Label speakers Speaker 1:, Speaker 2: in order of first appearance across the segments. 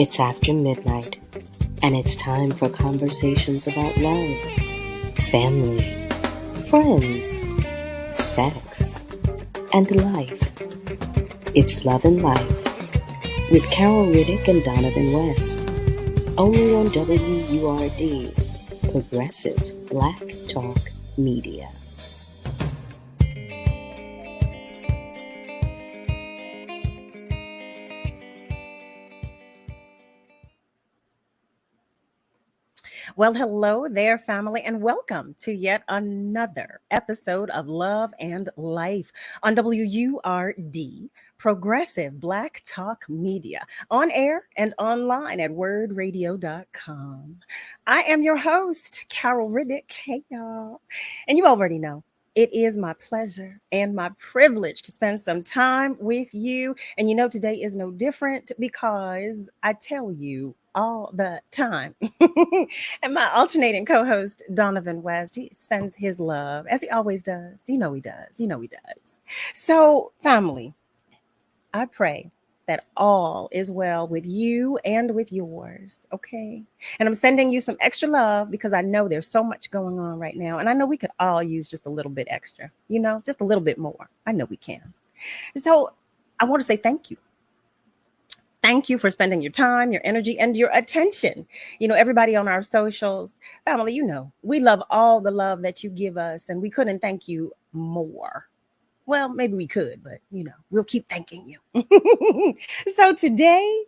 Speaker 1: It's after midnight, and it's time for conversations about love, family, friends, sex, and life. It's Love and Life with Carol Riddick and Donavan West, only on WURD, Progressive Black Talk Media.
Speaker 2: Well, hello there, family, and welcome to yet another episode of Love and Life on WURD, Progressive Black Talk Media, on air and online at wordradio.com. I am your host, Carol Riddick. Hey, y'all. And you already know. It is my pleasure and my privilege to spend some time with you. And you know, today is no different because I tell you all the time. And my alternating co-host, Donavan West, he sends his love, as he always does. You know he does. You know he does. So, family, I pray that all is well with you and with yours, okay? And I'm sending you some extra love because I know there's so much going on right now. And I know we could all use just a little bit extra, just a little bit more. I know we can. So I want to say thank you. Thank you for spending your time, your energy, and your attention. Everybody on our socials, family, we love all the love that you give us, and we couldn't thank you more. Well, maybe we could, but, we'll keep thanking you. So today,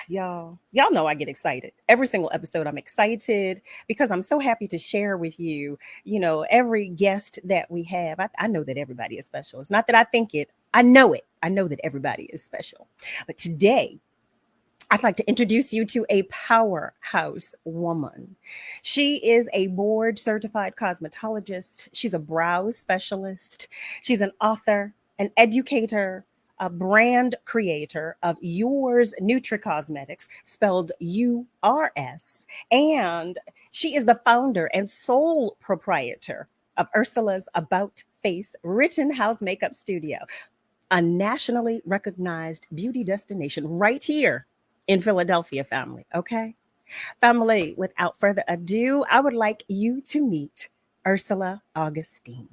Speaker 2: y'all know I get excited. Every single episode, I'm excited because I'm so happy to share with you, every guest that we have. I know that everybody is special. It's not that I think it. I know it. I know that everybody is special. But today, I'd like to introduce you to a powerhouse woman. She is a board-certified cosmetologist. She's a brow specialist. She's an author, an educator, a brand creator of Yours Nutri-Cosmetics, spelled URS. And she is the founder and sole proprietor of Ursula's About Face Rittenhouse Makeup Studio, a nationally recognized beauty destination right here in Philadelphia, family. Okay? Family, without further ado, I would like you to meet Ursula Augustine.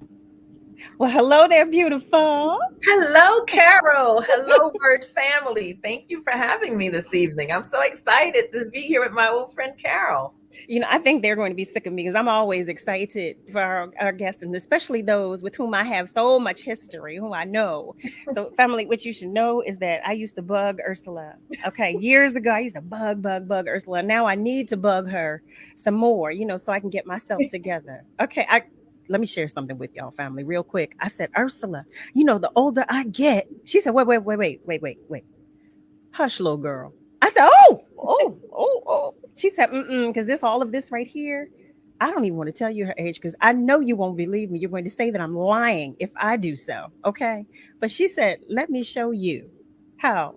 Speaker 2: Well, hello there, beautiful.
Speaker 3: Hello, Carol. Hello, WURD family. Thank you for having me this evening. I'm so excited to be here with my old friend, Carol.
Speaker 2: I think they're going to be sick of me because I'm always excited for our guests, and especially those with whom I have so much history, who I know. So, family, what you should know is that I used to bug Ursula. Okay, years ago, I used to bug Ursula. Now I need to bug her some more, so I can get myself together. Okay, let me share something with y'all, family, real quick. I said, Ursula, the older I get. She said, wait. Hush, little girl. I said, oh. She said, because all of this right here, I don't even want to tell you her age because I know you won't believe me. You're going to say that I'm lying if I do so, okay? But she said, let me show you how.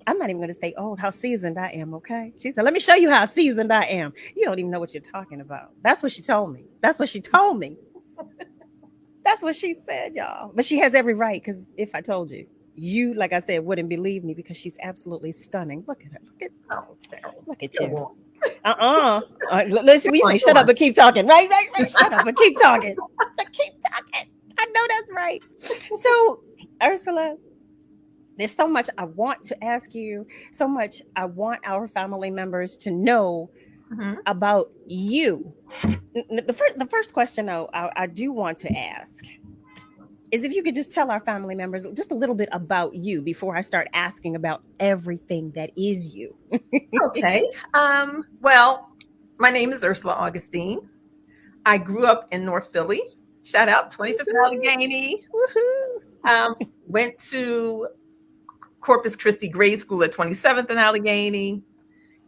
Speaker 2: I'm not even going to say, how seasoned I am, okay? She said, let me show you how seasoned I am. You don't even know what you're talking about. That's what she told me. That's what she said, y'all. But she has every right, because if I told you, you, like I said, wouldn't believe me because she's absolutely stunning. Look at her. Look at you. We say shut up and keep talking. Right. Shut up and keep talking. I know that's right. So, Ursula, there's so much I want to ask you, so much I want our family members to know about you. The first question I do want to ask is if you could just tell our family members just a little bit about you before I start asking about everything that is you.
Speaker 3: Okay. Well, my name is Ursula Augustine. I grew up in North Philly. Shout out 25th and Allegheny. Went to Corpus Christi grade school at 27th and Allegheny.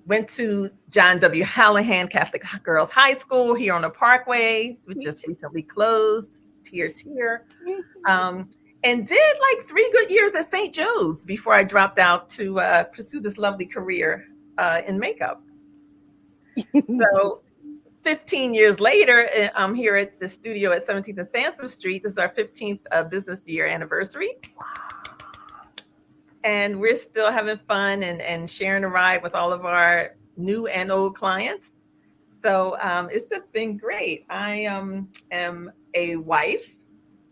Speaker 3: Went to John W. Hallahan Catholic Girls High School here on the Parkway, which just recently closed. Tier. And did like 3 good years at St. Joe's before I dropped out to pursue this lovely career in makeup. So 15 years later, I'm here at the studio at 17th and Sansom Street. This is our 15th business year anniversary. and we're still having fun and sharing a ride with all of our new and old clients. So it's just been great. I am a wife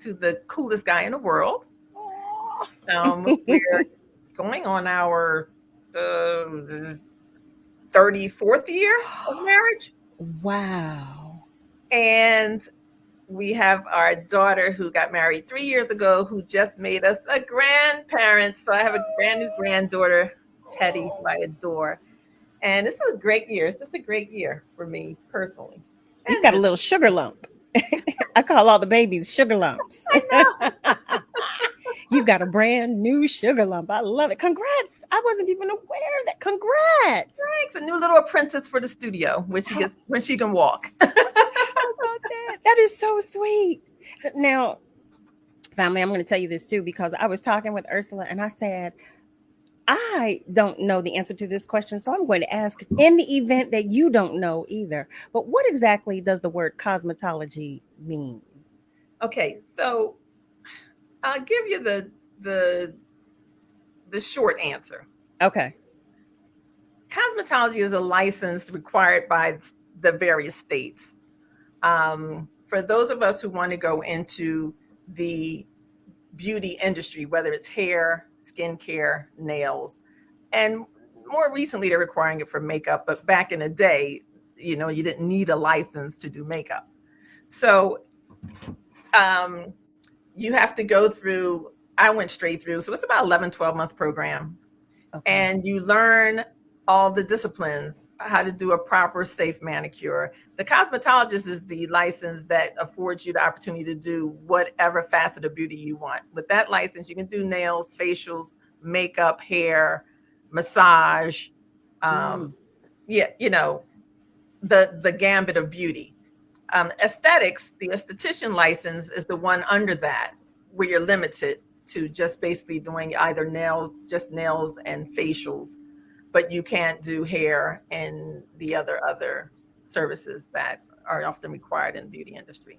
Speaker 3: to the coolest guy in the world. We're going on our 34th year of marriage.
Speaker 2: Wow.
Speaker 3: And we have our daughter who got married 3 years ago, who just made us a grandparent. So I have a brand new granddaughter, Teddy, who I adore. And this is a great year. It's just a great year for me personally.
Speaker 2: You've got a little sugar lump. I call all the babies sugar lumps.
Speaker 3: I know.
Speaker 2: You've got a brand new sugar lump. I love it. Congrats. I wasn't even aware of that. Congrats.
Speaker 3: Thanks. A new little apprentice for the studio when she can walk.
Speaker 2: How about that? That is so sweet. So now, family, I'm going to tell you this too, because I was talking with Ursula and I said, I don't know the answer to this question, so I'm going to ask in the event that you don't know either. But what exactly does the word cosmetology mean?
Speaker 3: Okay, so I'll give you the short answer.
Speaker 2: Okay.
Speaker 3: Cosmetology is a license required by the various states. For those of us who want to go into the beauty industry, whether it's hair, skincare, nails, and more recently they're requiring it for makeup, but back in the day, you didn't need a license to do makeup. So you have to go through, I went straight through, so it's about 11, 12-month program. Okay. And you learn all the disciplines, how to do a proper, safe manicure. The cosmetologist is the license that affords you the opportunity to do whatever facet of beauty you want. With that license, you can do nails, facials, makeup, hair, massage. The gambit of beauty. Aesthetics, the esthetician license is the one under that, where you're limited to just basically doing either just nails and facials, but you can't do hair and the other services that are often required in the beauty industry.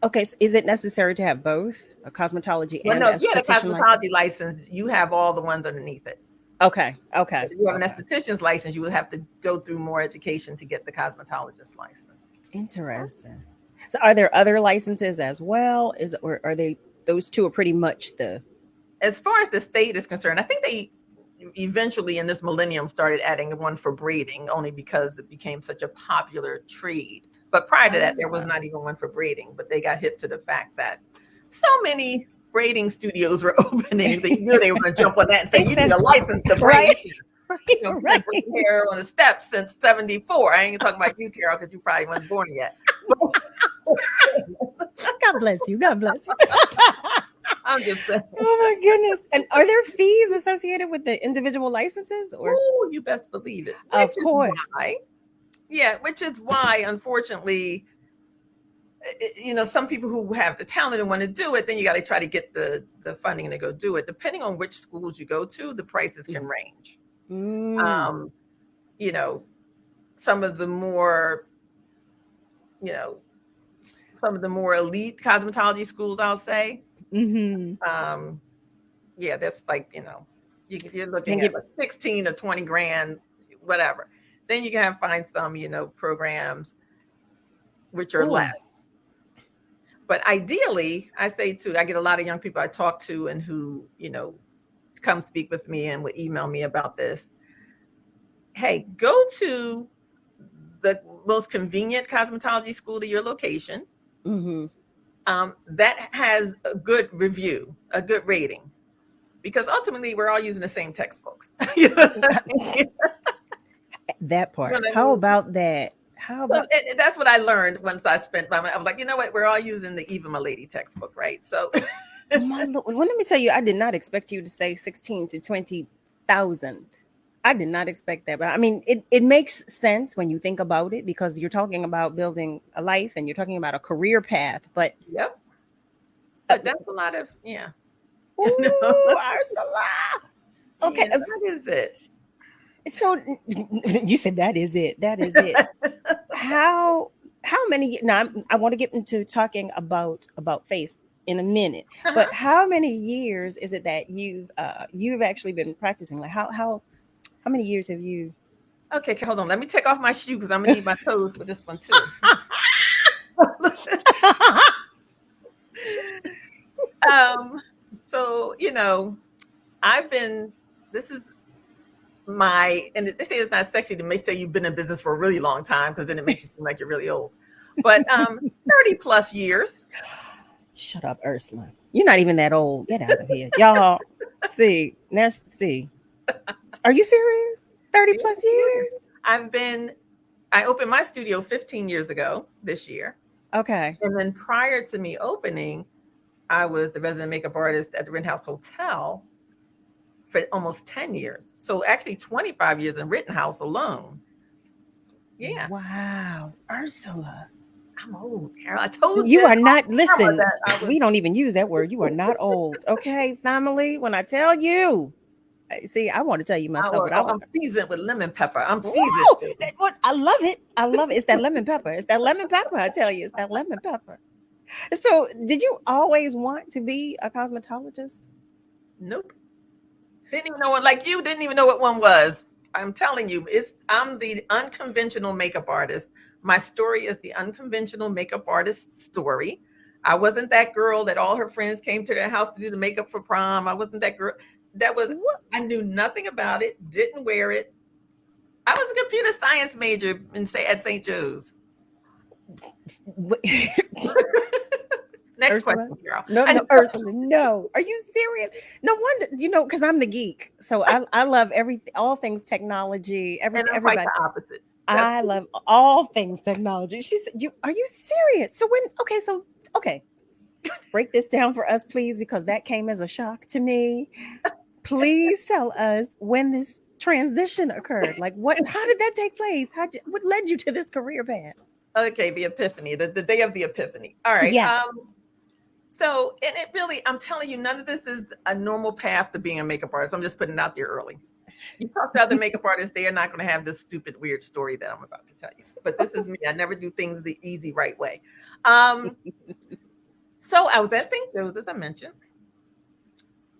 Speaker 2: Okay, so is it necessary to have both a cosmetology and
Speaker 3: no, if you have a
Speaker 2: esthetician
Speaker 3: cosmetology license, you have all the ones underneath it.
Speaker 2: Okay.
Speaker 3: If you have an esthetician's license, you would have to go through more education to get the cosmetologist license.
Speaker 2: Interesting. So are there other licenses as well? Or are those two are pretty much the...
Speaker 3: As far as the state is concerned, I think they eventually in this millennium started adding one for braiding, only because it became such a popular trade. But prior to that, there was not even one for braiding, but they got hip to the fact that so many braiding studios were opening. They knew they were going to jump on that and say, you need a license to braid. Right. Braid hair on the steps since 74. I ain't talking about you, Carol, because you probably weren't born yet.
Speaker 2: God bless you. God bless you.
Speaker 3: I'm just saying.
Speaker 2: Oh my goodness. And are there fees associated with the individual licenses?
Speaker 3: Oh, you best believe it.
Speaker 2: Of course.
Speaker 3: Which is why, unfortunately, some people who have the talent and want to do it, then you got to try to get the funding to go do it. Depending on which schools you go to, the prices can range. Some of the more, elite cosmetology schools, I'll say. Mm-hmm. That's like, you're looking at like 16 or 20 grand, whatever. Then you can find some, programs which are less. But ideally, I say too, I get a lot of young people I talk to and who, come speak with me and would email me about this. Hey, go to the most convenient cosmetology school to your location. Mm-hmm. That has a good review, a good rating, because ultimately we're all using the same textbooks.
Speaker 2: That part. How about that?
Speaker 3: That's what I learned once I spent my money. I was like, you know what? We're all using the Eva Milady textbook, right? So,
Speaker 2: my Lord, well, let me tell you, I did not expect you to say 16 to 20,000. I did not expect that, but I mean, it makes sense when you think about it, because you're talking about building a life and you're talking about a career path. But
Speaker 3: yep, but that's a lot of
Speaker 2: Ooh, Ursula. Okay,
Speaker 3: that is it.
Speaker 2: So you said that is it. That is it. How many? Now I want to get into talking about face in a minute. But how many years is it that you've actually been practicing? Like how many years have you?
Speaker 3: Okay, hold on. Let me take off my shoe because I'm gonna need my toes for this one too. um, so I've been. This is and they say it's not sexy. They may say you've been in business for a really long time because then it makes you seem like you're really old. But 30 plus years.
Speaker 2: Shut up, Ursula. You're not even that old. Get out of here, y'all. See. Are you serious? 30 plus years?
Speaker 3: I opened my studio 15 years ago this year.
Speaker 2: Okay.
Speaker 3: And then prior to me opening, I was the resident makeup artist at the Rittenhouse Hotel for almost 10 years. So actually 25 years in Rittenhouse alone. Yeah.
Speaker 2: Wow. Ursula.
Speaker 3: I'm old, Carol. I told
Speaker 2: you are not. Listen,
Speaker 3: we
Speaker 2: don't even use that word. You are not old. Okay, family. When I tell you, see, I want to tell you myself, but
Speaker 3: I'm seasoned with lemon pepper. I'm seasoned.
Speaker 2: I love it. I love it. It's that lemon pepper. It's that lemon pepper. I tell you, it's that lemon pepper. So, did you always want to be a cosmetologist?
Speaker 3: Nope. Didn't even know one. Like you didn't even know what one was. I'm telling you, I'm the unconventional makeup artist. My story is the unconventional makeup artist story. I wasn't that girl that all her friends came to their house to do the makeup for prom. I wasn't that girl. I knew nothing about it, didn't wear it. I was a computer science major at St. Joe's. Next
Speaker 2: Ursula?
Speaker 3: question, girl.
Speaker 2: No, Ursula, no. Are you serious? No wonder, because I'm the geek. So I love all things technology. Everybody.
Speaker 3: Quite the opposite.
Speaker 2: I love all things technology. She said, are you serious? So okay. Break this down for us, please, because that came as a shock to me. Please tell us when this transition occurred. Like how did that take place? What led you to this career path?
Speaker 3: Okay, the epiphany, the day of the epiphany. All right.
Speaker 2: Yes.
Speaker 3: So, and it really, I'm telling you, none of this is a normal path to being a makeup artist. I'm just putting it out there early. You talk to other makeup artists, they are not going to have this stupid, weird story that I'm about to tell you. But this is me. I never do things the easy, right way. So I was at St. Joe's, as I mentioned.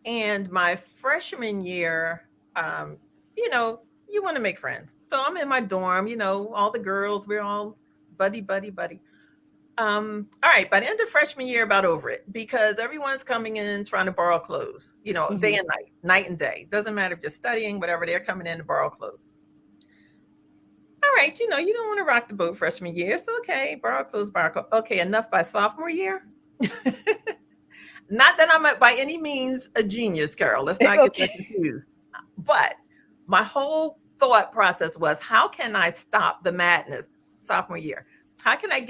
Speaker 3: And my freshman year, you want to make friends. So I'm in my dorm, all the girls, we're all buddy. All right, by the end of freshman year, about over it, because everyone's coming in trying to borrow clothes, day and night and day. Doesn't matter if you're studying, whatever, they're coming in to borrow clothes. All right, you don't want to rock the boat freshman year. So, okay, borrow clothes. Okay, enough by sophomore year. Not that I'm by any means a genius, Carol. Let's not get that confused. But my whole thought process was, how can I stop the madness sophomore year? How can I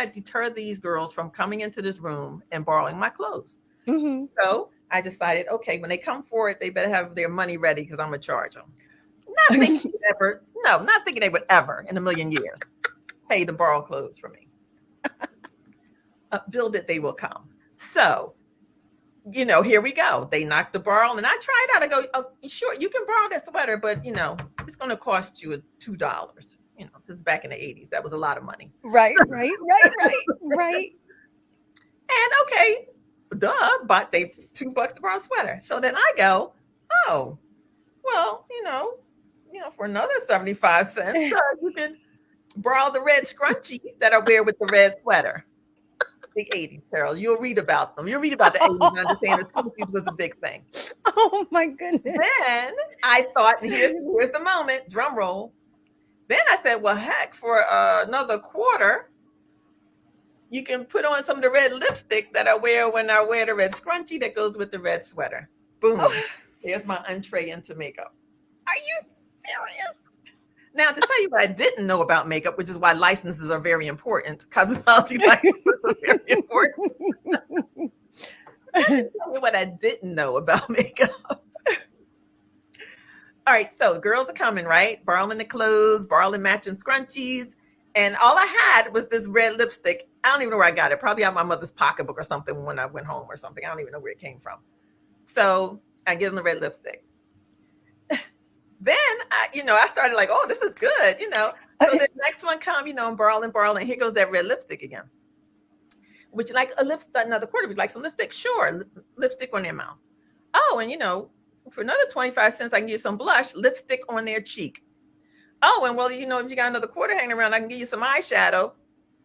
Speaker 3: deter these girls from coming into this room and borrowing my clothes?
Speaker 2: Mm-hmm.
Speaker 3: So I decided, okay, when they come for it, they better have their money ready because I'm going to charge them. Not thinking they would ever in a million years pay to borrow clothes from me. Build it, they will come. So, here we go. They knocked the borrow and I tried out. I go, oh, sure, you can borrow that sweater, but, it's going to cost you $2. This is back in the 80s. That was a lot of money.
Speaker 2: Right. And
Speaker 3: okay, but they $2 to borrow a sweater. So then I go, oh, well, for another 75 cents, you can borrow the red scrunchie that I wear with the red sweater. The 80s, Carol. You'll read about them. You'll read about the 80s and understand the scrunchies was a big thing.
Speaker 2: Oh my goodness.
Speaker 3: Then I thought, and here's the moment, drum roll. Then I said, well, heck, for another quarter, you can put on some of the red lipstick that I wear when I wear the red scrunchie that goes with the red sweater. Boom. There's my entree into makeup.
Speaker 2: Are you serious?
Speaker 3: Now, to tell you what I didn't know about makeup, which is why licenses are very important, cosmetology licenses are very important. Let me tell you what I didn't know about makeup. All right, so girls are coming, right? Borrowing the clothes, borrowing matching scrunchies. And all I had was this red lipstick. I don't even know where I got it. Probably out of my mother's pocketbook or something when I went home or something. I don't even know where it came from. So I give them the red lipstick. Then, I started like, oh, this is good, So the next one come, I'm borrowing. Here goes that red lipstick again. would you like a another quarter? Would you like some lipstick? Sure, lipstick on their mouth. Oh, and for another 25 cents, I can give you some blush, lipstick on their cheek. Oh, and well, if you got another quarter hanging around, I can give you some eyeshadow,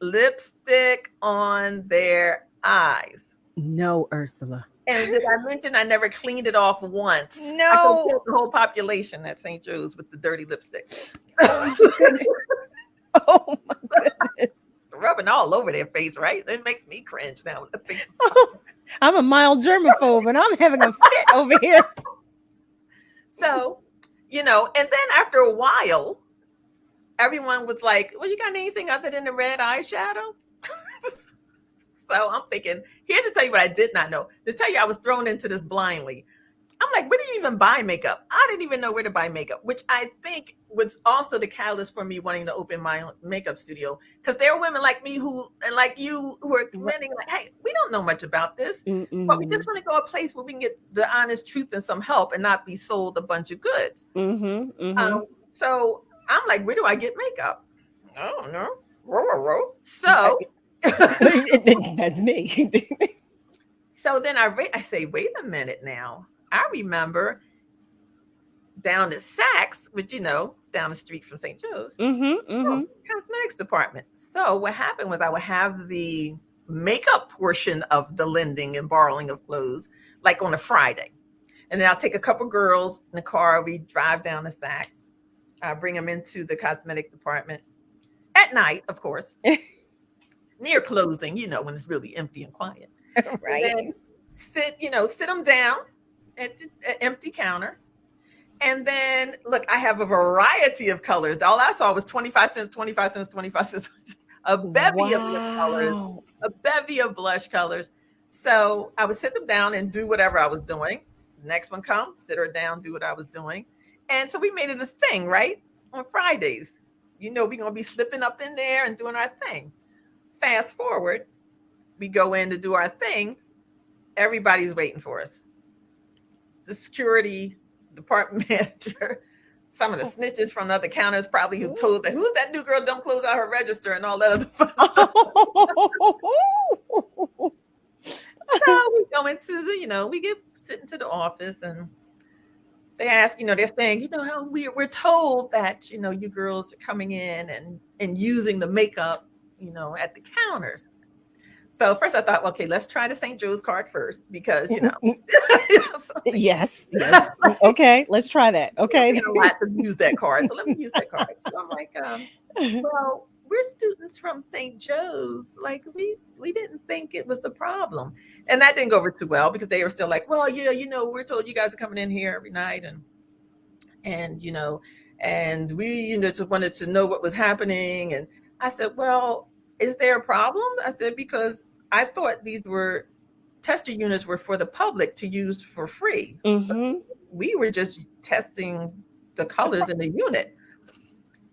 Speaker 3: lipstick on their eyes.
Speaker 2: No, Ursula.
Speaker 3: And did I mention I never cleaned it off once?
Speaker 2: No.
Speaker 3: I could kill the whole population at St. Joe's with the dirty lipstick.
Speaker 2: Oh my goodness. Oh my goodness.
Speaker 3: Rubbing all over their face, right? It makes me cringe now.
Speaker 2: I'm a mild germaphobe and I'm having a fit over here.
Speaker 3: So, and then after a while, everyone was like, well, you got anything other than the red eyeshadow? So I'm thinking, here's to tell you what I did not know. To tell you I was thrown into this blindly. I'm like, where do you even buy makeup? I didn't even know where to buy makeup, which I think was also the catalyst for me wanting to open my own makeup studio. Because there are women like me who are commenting like, hey, we don't know much about this, but we just want to go a place where we can get the honest truth and some help and not be sold a bunch of goods. So I'm like, where do I get makeup? I don't know. So
Speaker 2: that's me.
Speaker 3: So then I say, wait a minute now. I remember down at Saks, which down the street from St. Joe's, cosmetics department. So what happened was I would have the makeup portion of the lending and borrowing of clothes like on a Friday. And then I'll take a couple girls in the car. We drive down to Saks. I bring them into the cosmetic department at night, of course, near closing, when it's really empty and quiet.
Speaker 2: Right.
Speaker 3: And then sit them down at the empty counter. And then, look, I have a variety of colors. All I saw was 25 cents, 25 cents, 25 cents, a bevy of lip colors, a bevy of blush colors. So I would sit them down and do whatever I was doing. The next one comes, sit her down, do what I was doing. And so we made it a thing, right? On Fridays, we're going to be slipping up in there and doing our thing. Fast forward, we go in to do our thing. Everybody's waiting for us. The security department manager, some of the snitches from the other counters probably who told that, who's that new girl, don't close out her register and all that other stuff. So we go into we get sent into the office and they ask, they're saying, how we're told that, you girls are coming in and using the makeup, at the counters. So first I thought, okay, let's try the St. Joe's card first because,
Speaker 2: Yes. Okay, let's try that. Okay.
Speaker 3: I don't have to use that card. So let me use that card. So I'm like, well, we're students from St. Joe's. Like we didn't think it was the problem. And that didn't go over too well because they were still like, well, yeah, we're told you guys are coming in here every night and we just wanted to know what was happening. And I said, well, is there a problem? I said, because I thought these tester units were for the public to use for free. We were just testing the colors in the unit.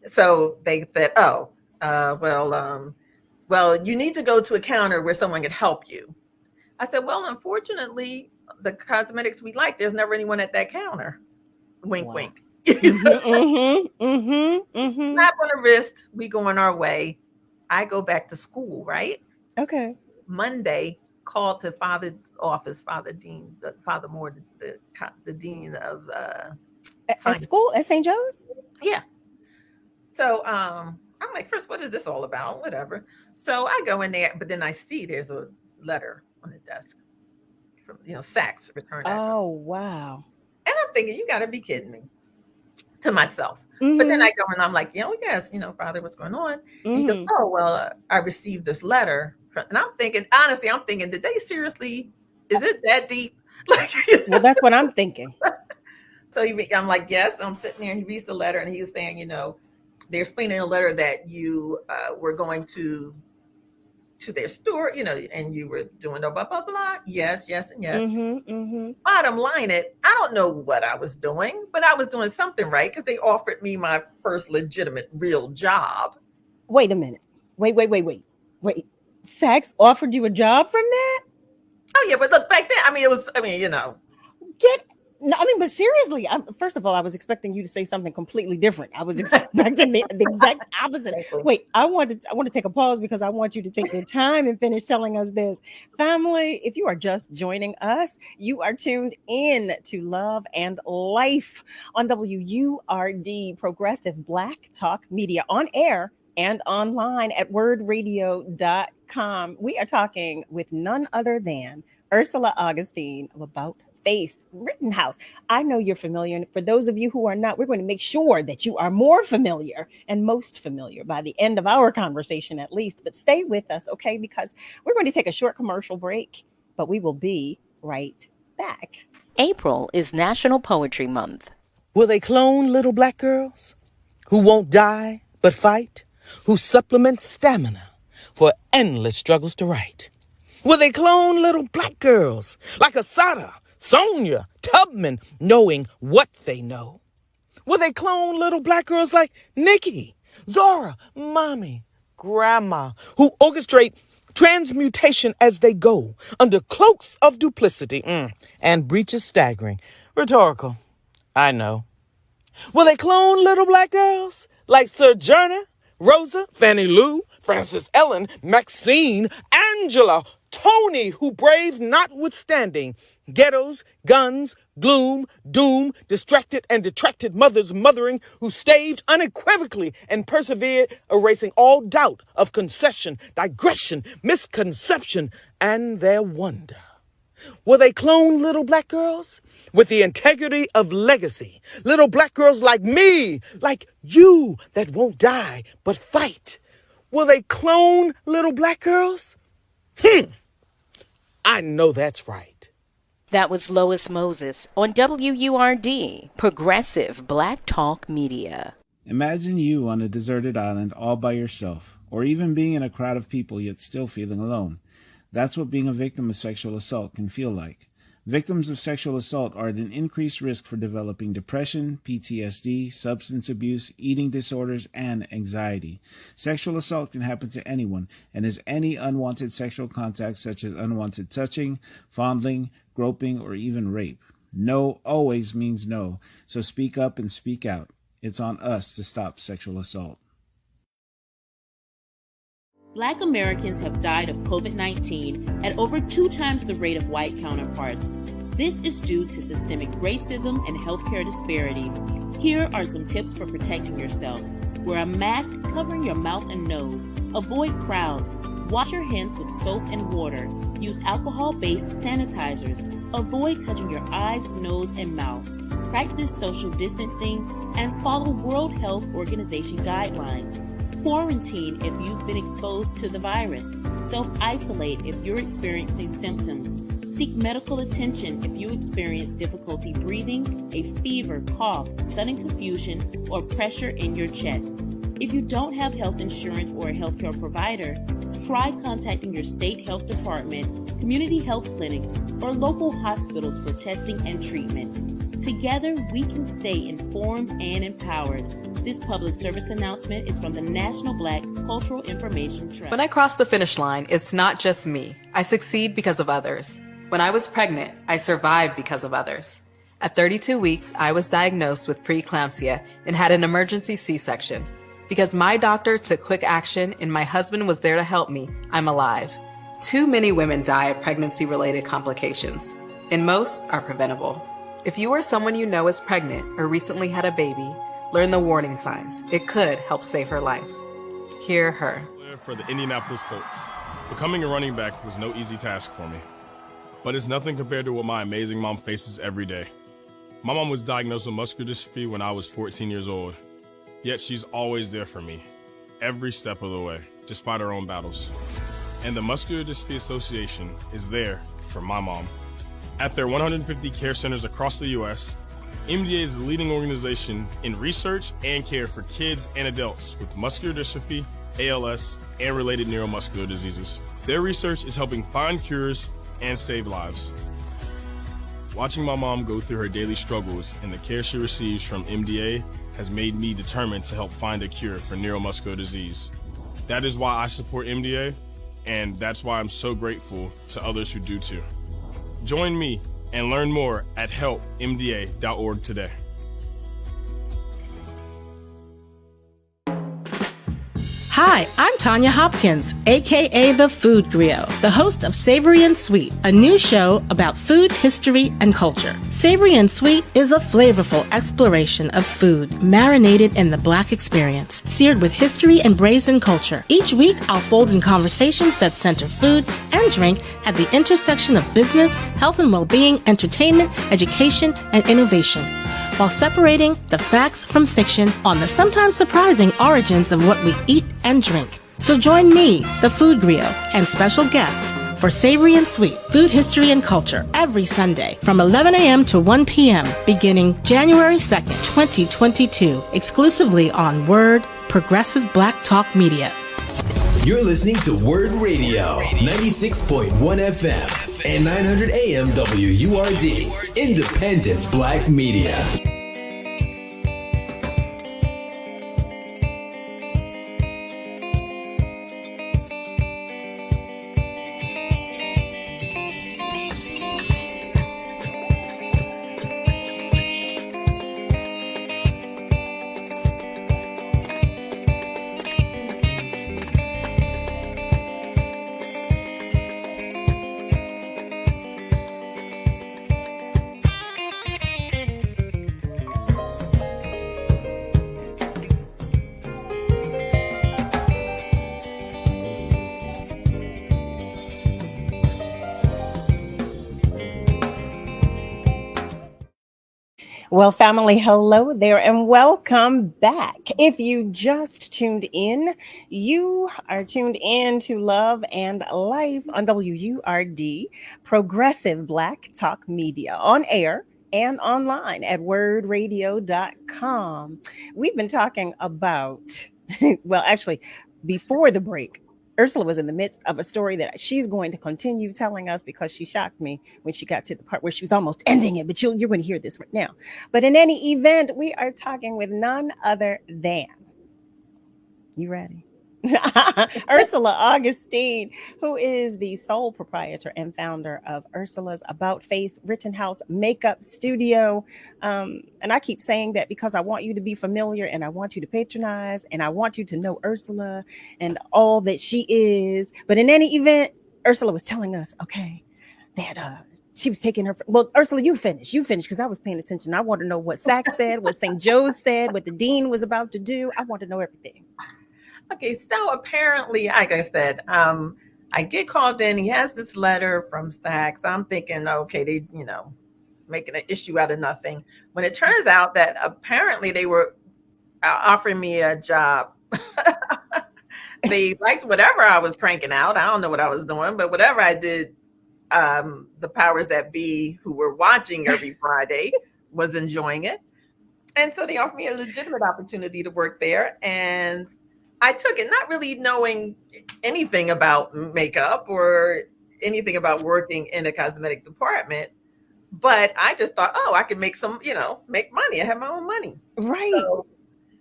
Speaker 3: So they said, well, you need to go to a counter where someone could help you. I said, well, unfortunately, the cosmetics we like, there's never anyone at that counter. Wink, wink. Slap on the wrist. We go on our way. I go back to school, right?
Speaker 2: Okay.
Speaker 3: Monday, called to Father's office, Father Moore, the dean of
Speaker 2: at school at St. Joe's.
Speaker 3: Yeah. So I'm like, first, what is this all about? Whatever. So I go in there, but then I see there's a letter on the desk from Saks returned.
Speaker 2: Oh wow.
Speaker 3: And I'm thinking, you got to be kidding me. To myself. But then I go and I'm like, yes, Father, what's going on? He goes, oh, well, I received this letter. And I'm thinking, honestly, did they seriously, is it that deep?
Speaker 2: Well, that's what I'm thinking.
Speaker 3: So I'm like, yes, I'm sitting there. He reads the letter and he was saying, they're explaining in a letter that you were going to their store, and you were doing blah, blah, blah. Yes, and yes. Bottom line I don't know what I was doing, but I was doing something right because they offered me my first legitimate real job.
Speaker 2: Wait a minute. Wait. Saks offered you a job from that?
Speaker 3: Oh yeah, but look, back then,
Speaker 2: No, I mean, but seriously, first of all, I was expecting you to say something completely different. I was expecting the exact opposite.
Speaker 3: Exactly.
Speaker 2: Wait, I want to take a pause because I want you to take your time and finish telling us this. Family, if you are just joining us, you are tuned in to Love and Life on WURD, Progressive Black Talk Media, on air and online at wordradio.com. We are talking with none other than Ursula Augustine of About Face Rittenhouse. I know you're familiar. And for those of you who are not, we're going to make sure that you are more familiar and most familiar by the end of our conversation, at least. But stay with us, okay? Because we're going to take a short commercial break, but we will be right back.
Speaker 1: April is National Poetry Month.
Speaker 4: Will they clone little black girls who won't die but fight, who supplement stamina for endless struggles to write? Will they clone little black girls like Asada, Sonia, Tubman, knowing what they know? Will they clone little black girls like Nikki, Zora, Mommy, Grandma, who orchestrate transmutation as they go under cloaks of duplicity and breaches staggering? Rhetorical, I know. Will they clone little black girls like Sojourner, Rosa, Fannie Lou, Frances Ellen, Maxine, Angela, Tony, who brave notwithstanding ghettos, guns, gloom, doom, distracted and detracted mothers mothering, who staved unequivocally and persevered, erasing all doubt of concession, digression, misconception, and their wonder? Will they clone little black girls with the integrity of legacy? Little black girls like me, like you, that won't die but fight. Will they clone little black girls? I know that's right.
Speaker 1: That was Lois Moses on WURD, Progressive Black Talk Media.
Speaker 5: Imagine you on a deserted island all by yourself, or even being in a crowd of people yet still feeling alone. That's what being a victim of sexual assault can feel like. Victims of sexual assault are at an increased risk for developing depression, PTSD, substance abuse, eating disorders, and anxiety. Sexual assault can happen to anyone, and is any unwanted sexual contact such as unwanted touching, fondling, groping, or even rape. No always means no, so speak up and speak out. It's on us to stop sexual assault.
Speaker 6: Black Americans have died of COVID-19 at over 2 times the rate of white counterparts. This is due to systemic racism and healthcare disparities. Here are some tips for protecting yourself. Wear a mask covering your mouth and nose. Avoid crowds. Wash your hands with soap and water. Use alcohol-based sanitizers. Avoid touching your eyes, nose, and mouth. Practice social distancing and follow World Health Organization guidelines. Quarantine if you've been exposed to the virus. Self-isolate if you're experiencing symptoms. Seek medical attention if you experience difficulty breathing, a fever, cough, sudden confusion, or pressure in your chest. If you don't have health insurance or a healthcare provider, try contacting your state health department, community health clinics, or local hospitals for testing and treatment. Together, we can stay informed and empowered. This public service announcement is from the National Black Cultural Information Trust.
Speaker 7: When I cross the finish line, it's not just me. I succeed because of others. When I was pregnant, I survived because of others. At 32 weeks, I was diagnosed with preeclampsia and had an emergency C-section. Because my doctor took quick action and my husband was there to help me, I'm alive. Too many women die of pregnancy-related complications, and most are preventable. If you or someone you know is pregnant or recently had a baby, learn the warning signs. It could help save her life. Hear her.
Speaker 8: For the Indianapolis Colts. Becoming a running back was no easy task for me. But it's nothing compared to what my amazing mom faces every day. My mom was diagnosed with muscular dystrophy when I was 14 years old. Yet she's always there for me, every step of the way, despite her own battles. And the Muscular Dystrophy Association is there for my mom. At their 150 care centers across the U.S., MDA is the leading organization in research and care for kids and adults with muscular dystrophy, ALS, and related neuromuscular diseases. Their research is helping find cures and save lives. Watching my mom go through her daily struggles and the care she receives from MDA has made me determined to help find a cure for neuromuscular disease. That is why I support MDA, and that's why I'm so grateful to others who do too. Join me and learn more at helpmda.org today.
Speaker 9: Hi, I'm Tanya Hopkins, aka The Food Griot, the host of Savory and Sweet, a new show about food, history, and culture. Savory and Sweet is a flavorful exploration of food marinated in the Black experience, seared with history and brazen culture. Each week, I'll fold in conversations that center food and drink at the intersection of business, health and well-being, entertainment, education, and innovation, while separating the facts from fiction on the sometimes surprising origins of what we eat and drink. So join me, the Food Griot, and special guests for Savory and Sweet, Food, History, and Culture every Sunday from 11 a.m. to 1 p.m. beginning January 2nd, 2022, exclusively on WURD, Progressive Black Talk Media.
Speaker 10: You're listening to WURD Radio, 96.1 FM and 900 AM WURD, independent Black media.
Speaker 2: Well, family, hello there and welcome back. If you just tuned in, you are tuned in to Love and Life on WURD, Progressive Black Talk Media, on air and online at wordradio.com. We've been talking about, well, actually, before the break, Ursula was in the midst of a story that she's going to continue telling us because she shocked me when she got to the part where she was almost ending it, but you're going to hear this right now. But in any event, we are talking with none other than, you ready? Ursula Augustine, who is the sole proprietor and founder of Ursula's About Face Rittenhouse Makeup Studio. And I keep saying that because I want you to be familiar and I want you to patronize and I want you to know Ursula and all that she is. But in any event, Ursula was telling us, okay, that she was taking her. Well, Ursula, you finish because I was paying attention. I want to know what Sachs said, what St. Joe's said, what the dean was about to do. I want to know everything.
Speaker 3: Okay, so apparently, like I said, I get called in. He has this letter from Sachs. I'm thinking, okay, they, making an issue out of nothing. When it turns out that apparently they were offering me a job. They liked whatever I was cranking out. I don't know what I was doing, but whatever I did, the powers that be who were watching every Friday was enjoying it. And so they offered me a legitimate opportunity to work there. And I took it not really knowing anything about makeup or anything about working in a cosmetic department, but I just thought, oh, I can make some, make money. I have my own money.
Speaker 2: Right.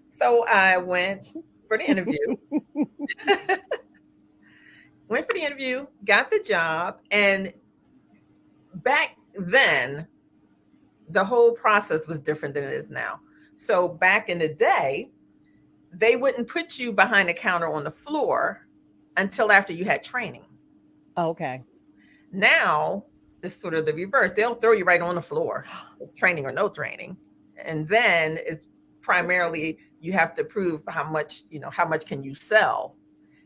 Speaker 3: So I went for the interview. Got the job. And back then, the whole process was different than it is now. So back in the day, they wouldn't put you behind the counter on the floor until after you had training.
Speaker 2: Okay.
Speaker 3: Now it's sort of the reverse. They'll throw you right on the floor, training or no training. And then it's primarily you have to prove how much can you sell.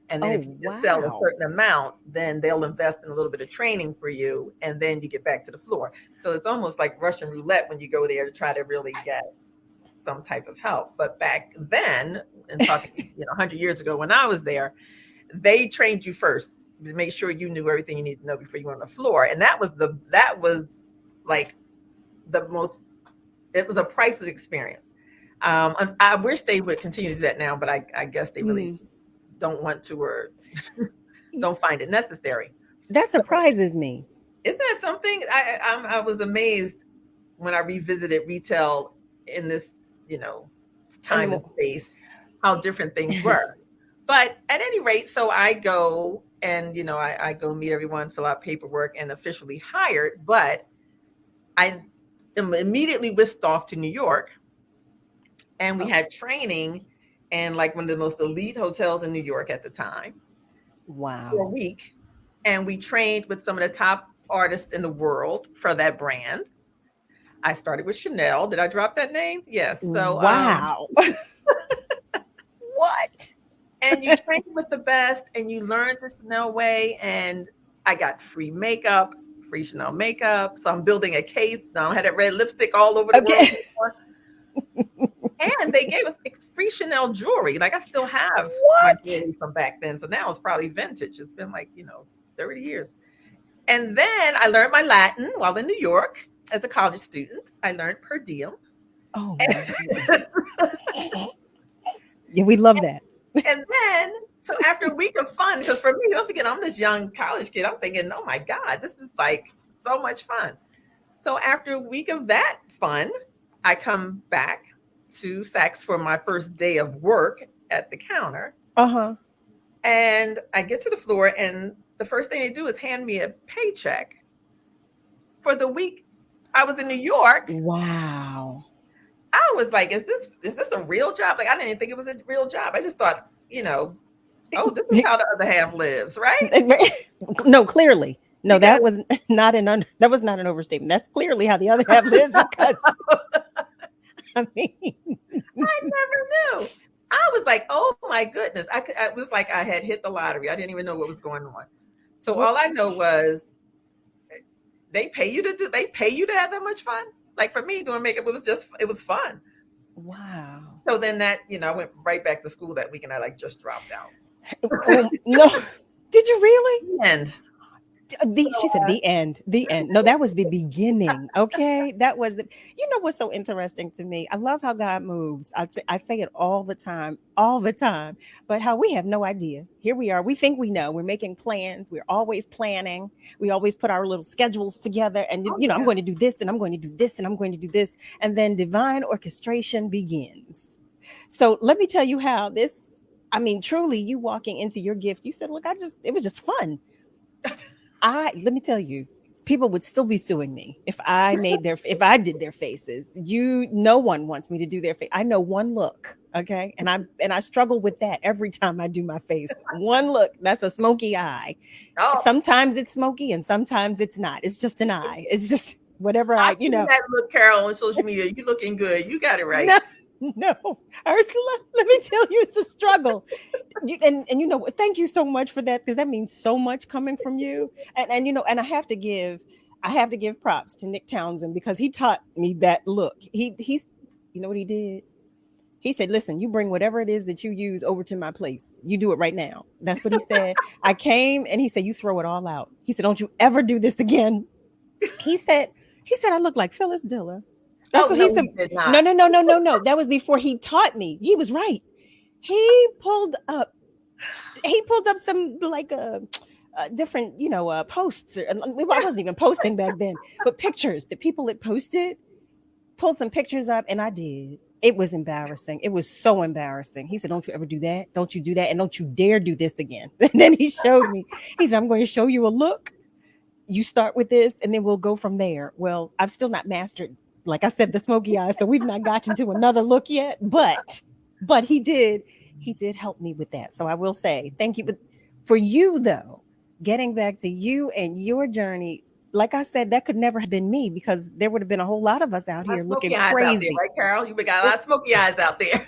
Speaker 3: And then if you can sell a certain amount, then they'll invest in a little bit of training for you. And then you get back to the floor. So it's almost like Russian roulette when you go there to try to really get some type of help. But back then, and talking 100 years ago when I was there, they trained you first to make sure you knew everything you needed to know before you went on the floor. And that was like the most, it was a priceless experience. I wish they would continue to do that now, but I guess they really don't want to or don't find it necessary.
Speaker 2: That surprises me.
Speaker 3: Isn't that something? I was amazed when I revisited retail in this time and space, how different things were. But at any rate, so I go and I go meet everyone, fill out paperwork, and officially hired. But I immediately whisked off to New York, and we had training in like one of the most elite hotels in New York at the time for a
Speaker 2: Wow.
Speaker 3: week. And we trained with some of the top artists in the world for that brand. I started with Chanel. Did I drop that name? Yes. So,
Speaker 2: Wow. What?
Speaker 3: and you train with the best, and you learn the Chanel way. And I got free makeup, free Chanel makeup. So I'm building a case. Now I had that red lipstick all over the
Speaker 2: Okay.
Speaker 3: world. And they gave us free Chanel jewelry. Like I still have my
Speaker 2: What?
Speaker 3: jewelry from back then. So now it's probably vintage. It's been like, 30 years. And then I learned my Latin while in New York as a college student. I learned per diem.
Speaker 2: Oh, my God. Yeah, we love that.
Speaker 3: And then, so after a week of fun, because for me, don't forget, I'm this young college kid. I'm thinking, oh my God, this is like so much fun. So after a week of that fun, I come back to Saks for my first day of work at the counter.
Speaker 2: Uh-huh.
Speaker 3: And I get to the floor, and the first thing they do is hand me a paycheck for the week I was in New York.
Speaker 2: Wow.
Speaker 3: I was like, is this a real job? Like, I didn't even think it was a real job. I just thought, oh, this is how the other half lives, right?
Speaker 2: No, clearly. No,
Speaker 3: Because-
Speaker 2: that was not an overstatement. That's clearly how the other half lives, because I mean,
Speaker 3: I never knew. I was like, oh my goodness. It was like I had hit the lottery. I didn't even know what was going on. So all I know was they pay you to have that much fun. Like for me doing makeup, it was fun.
Speaker 2: wow.
Speaker 3: So then that, I went right back to school that week, and I like just dropped out.
Speaker 2: No, did you really?
Speaker 3: And
Speaker 2: She said the end. No, that was the beginning. Okay, that was the. You know what's so interesting to me? I love how God moves. I say it all the time, but how we have no idea. Here we are. We think we know. We're making plans. We're always planning. We always put our little schedules together, and I'm going to do this, and I'm going to do this, and I'm going to do this, and then divine orchestration begins. So let me tell you how this. I mean, truly, you walking into your gift. You said, "Look, it was just fun." Let me tell you, people would still be suing me if I did their faces. No one wants me to do their face. I know one look, okay, and I struggle with that every time I do my face. One look, that's a smoky eye.
Speaker 3: Oh.
Speaker 2: Sometimes it's smoky and sometimes it's not. It's just an eye. It's just whatever
Speaker 3: I that look, Carol, on social media. You looking good. You got it right.
Speaker 2: No, Ursula, let me tell you, it's a struggle. And thank you so much for that, because that means so much coming from you. And I have to give props to Nick Townsend, because he taught me that look. He's you know what he did? He said, listen, you bring whatever it is that you use over to my place. You do it right now. That's what he said. I came and he said, you throw it all out. He said, don't you ever do this again. He said, I look like Phyllis Diller. That's what he said. No. That was before he taught me. He was right. He pulled up some like different, posts. I wasn't even posting back then, but pictures that people had posted, pulled some pictures up, and I did. It was embarrassing. It was so embarrassing. He said, don't you ever do that. Don't you do that. And don't you dare do this again. And then he showed me. He said, I'm going to show you a look. You start with this, and then we'll go from there. Well, I've still not mastered, like I said, the smoky eyes. So we've not gotten to another look yet, but he did help me with that. So I will say thank you. But for you though, getting back to you and your journey, like I said, that could never have been me, because there would have been a whole lot of us out here looking crazy.
Speaker 3: There, right, Carol? You got a lot of smoky eyes out there.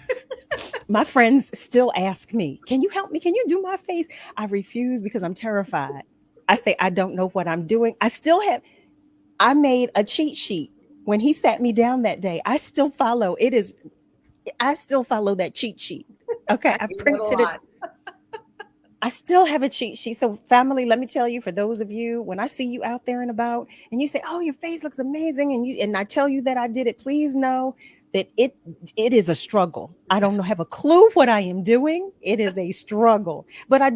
Speaker 2: My friends still ask me, can you help me? Can you do my face? I refuse, because I'm terrified. I say, I don't know what I'm doing. I made a cheat sheet. When he sat me down that day, I still follow that cheat sheet. Okay, I printed it. I still have a cheat sheet. So family, let me tell you, for those of you, when I see you out there and about and you say, oh, your face looks amazing, and I tell you that I did it, please know that it is a struggle. I don't have a clue what I am doing. It is a struggle, but I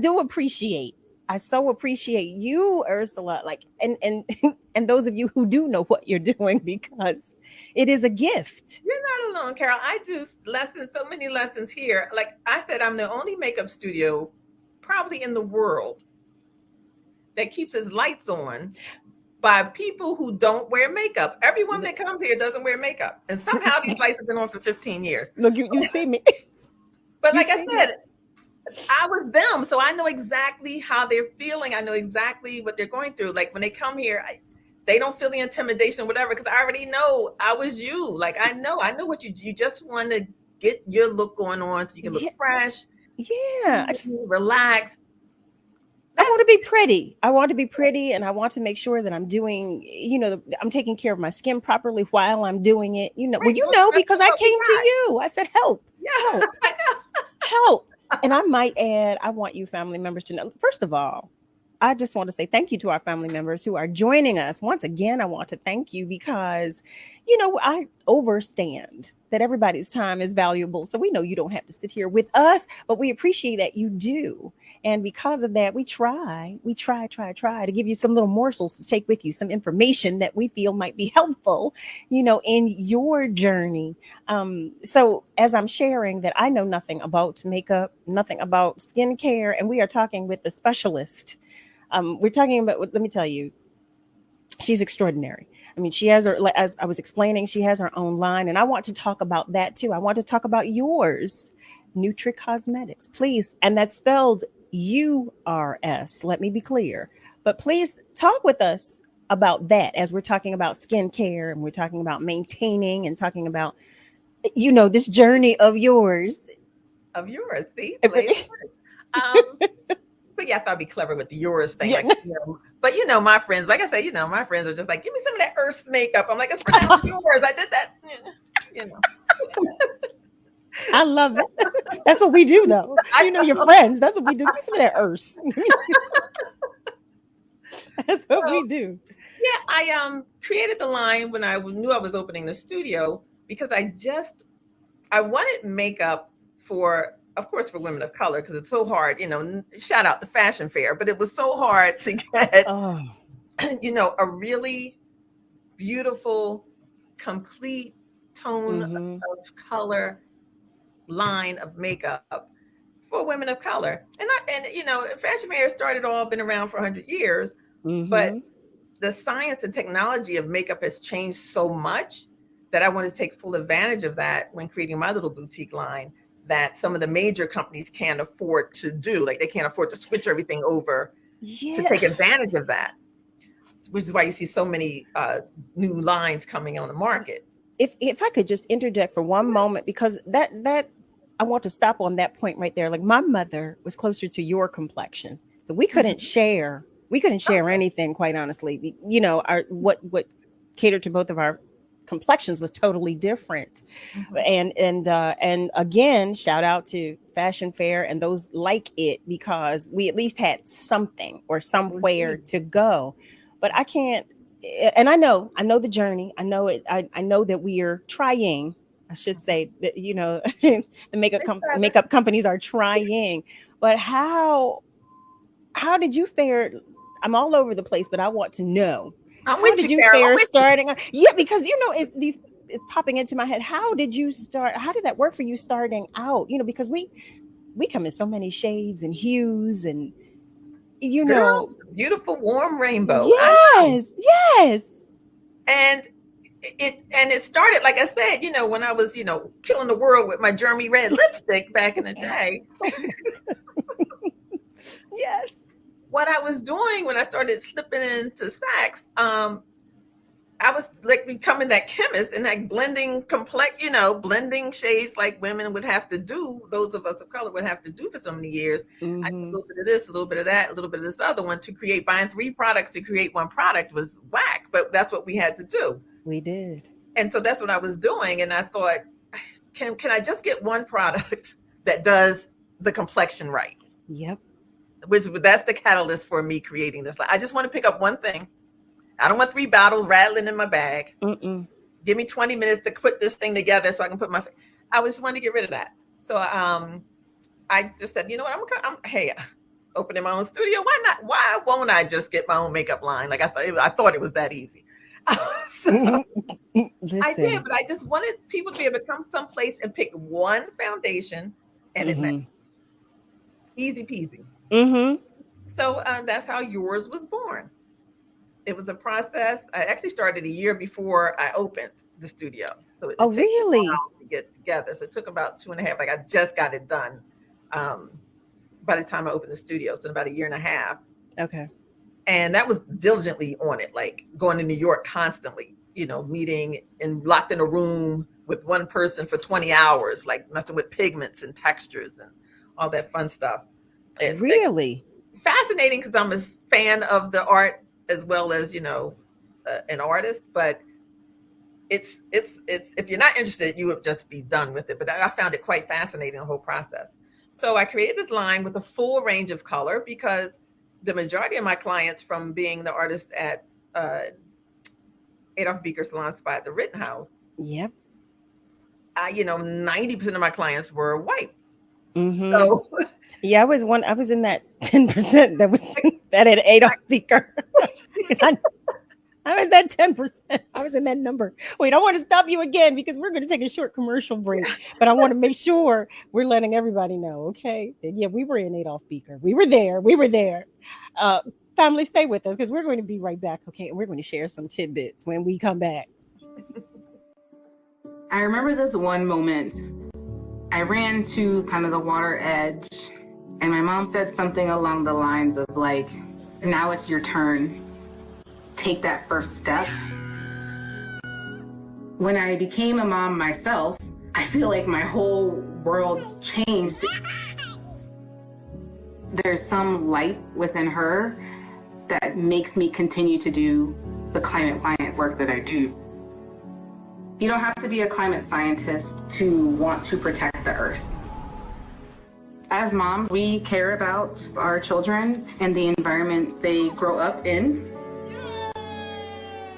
Speaker 2: so appreciate you, Ursula, like, and those of you who do know what you're doing, because it is a gift.
Speaker 3: You're not alone, Carol. I do lessons, so many lessons here. Like I said, I'm the only makeup studio probably in the world that keeps its lights on by people who don't wear makeup. Every woman that comes here doesn't wear makeup. And somehow these lights have been on for 15 years.
Speaker 2: Look, you see me.
Speaker 3: But like I said, I was them. So I know exactly how they're feeling. I know exactly what they're going through. Like when they come here, they don't feel the intimidation, whatever, because I already know I was you. Like I know what you just want to get your look going on so you can look fresh.
Speaker 2: Yeah. I just
Speaker 3: relax.
Speaker 2: I want to be pretty. I want to be pretty, and I want to make sure that I'm doing, I'm taking care of my skin properly while I'm doing it. Right. Because I came to you. I said, help.
Speaker 3: Yeah.
Speaker 2: Help. And I might add, I want you family members to know, first of all, I just want to say thank you to our family members who are joining us. Once again, I want to thank you because, I understand that everybody's time is valuable. So we know you don't have to sit here with us, but we appreciate that you do. And because of that, we try to give you some little morsels to take with you, some information that we feel might be helpful, in your journey. So as I'm sharing that I know nothing about makeup, nothing about skincare, and we are talking with the specialist. We're talking about, let me tell you, she's extraordinary. I mean, she has her, as I was explaining, she has her own line. And I want to talk about that too. I want to talk about yours, Nutri Cosmetics, please. And that's spelled URS. Let me be clear. But please talk with us about that as we're talking about skincare and we're talking about maintaining and talking about, this journey of yours.
Speaker 3: See? So yeah, I thought I'd be clever with the yours thing.
Speaker 2: Yeah.
Speaker 3: Like, but my friends, like I say, my friends are just like, give me some of that Earth makeup. I'm like, it's pronounced yours. I did that.
Speaker 2: I love it. That's what we do, though. Your friends. That's what we do. Give me some of that Earth. That's what we do.
Speaker 3: Yeah, I created the line when I knew I was opening the studio because I wanted makeup for. Of course, for women of color, because it's so hard, shout out the fashion fair, but it was so hard to get, a really beautiful, complete tone of color line of makeup for women of color. And fashion fair started all, been around for 100 years, but the science and technology of makeup has changed so much that I want to take full advantage of that when creating my little boutique line that some of the major companies can't afford to do. Like they can't afford to switch everything over to take advantage of that, which is why you see so many new lines coming on the market.
Speaker 2: If I could just interject for one moment, because that I want to stop on that point right there. Like my mother was closer to your complexion, so we couldn't share. We couldn't share anything, quite honestly. Our what catered to both of our complexions was totally different. And again, shout out to fashion fair and those like it, because we at least had something or somewhere to go. But I can't, and I know the journey. I know it. I know that we are trying. I should say that the makeup companies are trying. But how did you fare? I'm all over the place, but I want to know. How did you fare starting? Yeah, because it's popping into my head. How did you start? How did that work for you starting out? Because we come in so many shades and hues and
Speaker 3: beautiful warm rainbow.
Speaker 2: Yes.
Speaker 3: And it started, like I said, when I was, killing the world with my Jeremy red lipstick back in the day.
Speaker 2: Yes.
Speaker 3: What I was doing when I started slipping into Saks, I was like becoming that chemist and like blending blending shades like women would have to do. Those of us of color would have to do for so many years. I did a little bit of this, a little bit of that, a little bit of this other one to create. Buying 3 products to create one product was whack, but that's what we had to do.
Speaker 2: We did.
Speaker 3: And so that's what I was doing. And I thought, can I just get one product that does the complexion right?
Speaker 2: Yep.
Speaker 3: That's the catalyst for me creating this. I just want to pick up one thing. I don't want 3 bottles rattling in my bag. Give me 20 minutes to put this thing together so I can put my. I just wanted to get rid of that. So I just said, you know what? I'm opening my own studio. Why not? Why won't I just get my own makeup line? Like I thought it was that easy. So I did, but I just wanted people to be able to come someplace and pick one foundation, and it meant easy peasy. So that's how yours was born. It was a process. I actually started a year before I opened the studio. So it
Speaker 2: Oh,
Speaker 3: takes a
Speaker 2: really?
Speaker 3: while to get together. So it took about 2.5. Like I just got it done by the time I opened the studio. So in about a year and a half.
Speaker 2: Okay.
Speaker 3: And that was diligently on it, like going to New York constantly, meeting and locked in a room with one person for 20 hours, like messing with pigments and textures and all that fun stuff.
Speaker 2: Really?
Speaker 3: Fascinating because I'm a fan of the art as well as, an artist, but it's if you're not interested, you would just be done with it. But I found it quite fascinating, the whole process. So I created this line with a full range of color because the majority of my clients, from being the artist at Adolf Beeker Salon Spa at the Rittenhouse,
Speaker 2: Yep.
Speaker 3: 90% of my clients were white.
Speaker 2: Mm-hmm.
Speaker 3: So
Speaker 2: yeah, I was in that 10% that had Adolf Beeker. I was that 10%. I was in that number. Wait, I want to stop you again because we're going to take a short commercial break, but I want to make sure we're letting everybody know. Okay. Yeah, we were in Adolf Beeker. We were there. Family, stay with us because we're going to be right back. Okay. And we're going to share some tidbits when we come back.
Speaker 11: I remember this one moment. I ran to kind of the water edge and my mom said something along the lines of like, now it's your turn. Take that first step. When I became a mom myself, I feel like my whole world changed. There's some light within her that makes me continue to do the climate science work that I do. You don't have to be a climate scientist to want to protect the earth. As moms, we care about our children and the environment they grow up in.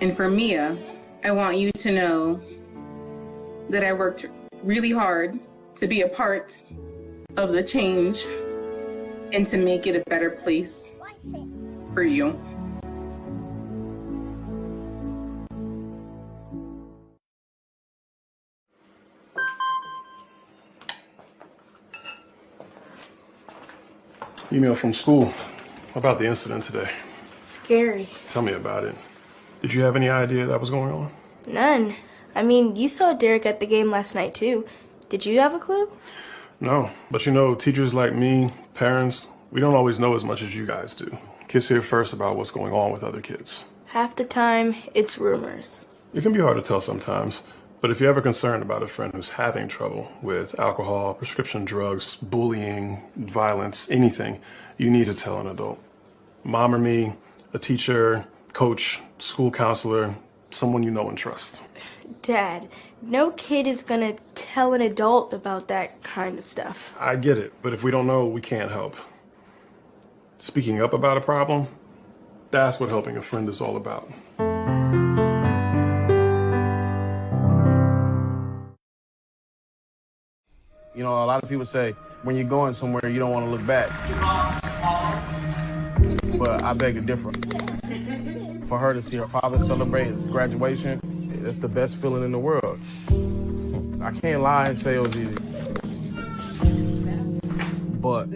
Speaker 11: And for Mia, I want you to know that I worked really hard to be a part of the change and to make it a better place for you.
Speaker 8: Email from school about the incident today.
Speaker 12: Scary.
Speaker 8: Tell me about it. Did you have any idea that was going on?
Speaker 12: None. I mean, you saw Derek at the game last night too. Did you have a clue?
Speaker 8: No, but teachers like me, parents, we don't always know as much as you guys do. Kids hear first about what's going on with other kids.
Speaker 12: Half the time, it's rumors.
Speaker 8: It can be hard to tell sometimes, but if you're ever concerned about a friend who's having trouble with alcohol, prescription drugs, bullying, violence, anything, you need to tell an adult. Mom or me, a teacher, coach, school counselor, someone you know and trust.
Speaker 12: Dad, no kid is gonna tell an adult about that kind of stuff.
Speaker 8: I get it, but if we don't know, we can't help. Speaking up about a problem, that's what helping a friend is all about.
Speaker 13: A lot of people say when you're going somewhere, you don't want to look back. But I beg to differ. For her to see her father celebrate his graduation, it's the best feeling in the world. I can't lie and say it was easy. But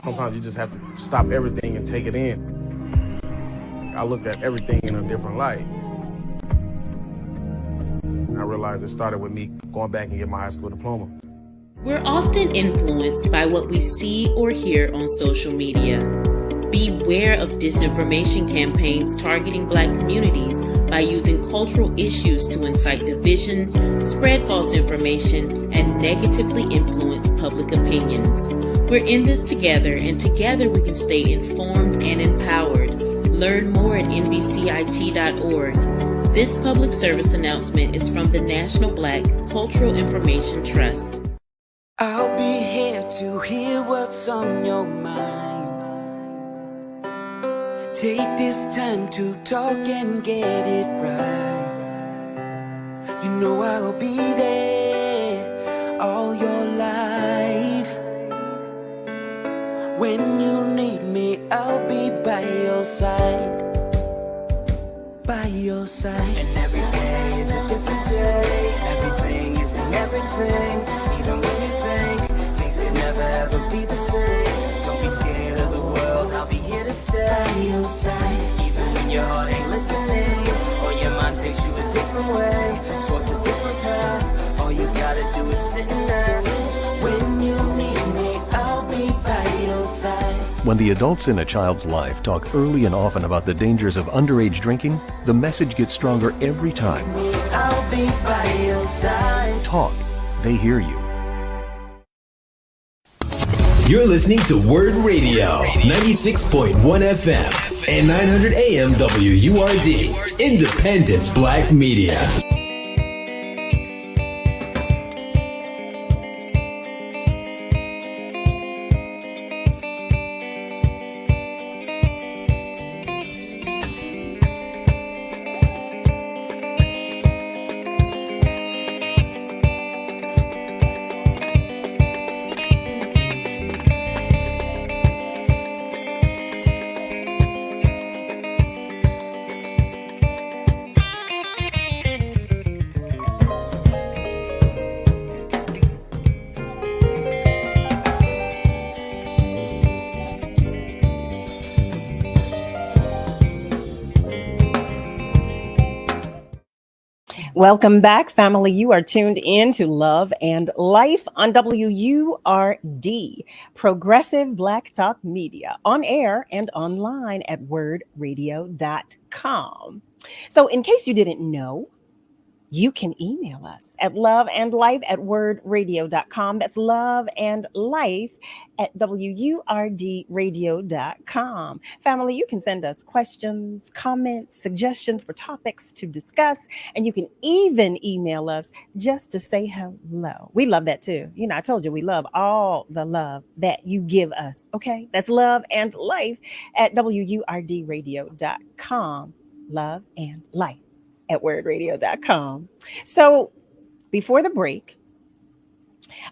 Speaker 13: sometimes you just have to stop everything and take it in. I looked at everything in a different light. And I realized it started with me going back and getting my high school diploma.
Speaker 6: We're often influenced by what we see or hear on social media. Beware of disinformation campaigns targeting Black communities by using cultural issues to incite divisions, spread false information, and negatively influence public opinions. We're in this together, and together we can stay informed and empowered. Learn more at nbcit.org. This public service announcement is from the National Black Cultural Information Trust.
Speaker 14: I'll be here to hear what's on your mind. Take this time to talk and get it right. You know I'll be there all your life. When you need me, I'll be by your side. By your side. And every day is a different day. Everything is in everything. Even when you think things will never ever be the same. Don't be scared of the world, I'll be here to stay. By your side. Even when your heart ain't listening.
Speaker 15: When the adults in a child's life talk early and often about the dangers of underage drinking, the message gets stronger every time.
Speaker 14: I'll be by your side.
Speaker 15: Talk. They hear you.
Speaker 10: You're listening to WURD Radio, 96.1 FM and 900 AM WURD, independent black media.
Speaker 2: Welcome back, family. You are tuned in to Love and Life on WURD, Progressive Black Talk Media, on air and online at wordradio.com. So in case you didn't know, you can email us at loveandlife@wordradio.com. That's loveandlife@WURDradio.com. Family, you can send us questions, comments, suggestions for topics to discuss, and you can even email us just to say hello. We love that too. You know, I told you we love all the love that you give us. Okay, that's loveandlife@WURDradio.com. Love and life at wordradio.com. So before the break,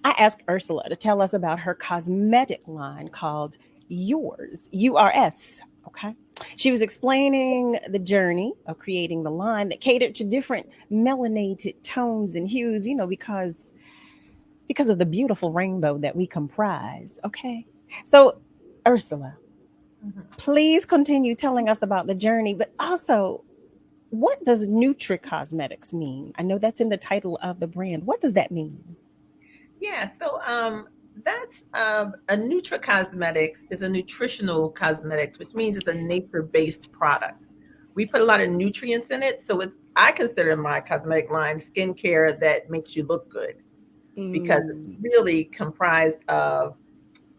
Speaker 2: I asked Ursula to tell us about her cosmetic line called Yours, URS. Okay. She was explaining the journey of creating the line that catered to different melanated tones and hues, you know, because of the beautiful rainbow that we comprise. Okay. So Ursula, please continue telling us about the journey, but also, what does Nutri-Cosmetics mean? I know that's in the title of the brand. What does that mean?
Speaker 3: Yeah, so that's a Nutri-Cosmetics is a nutritional cosmetics, which means it's a nature-based product. We put a lot of nutrients in it, so I consider my cosmetic line skincare that makes you look good, because it's really comprised of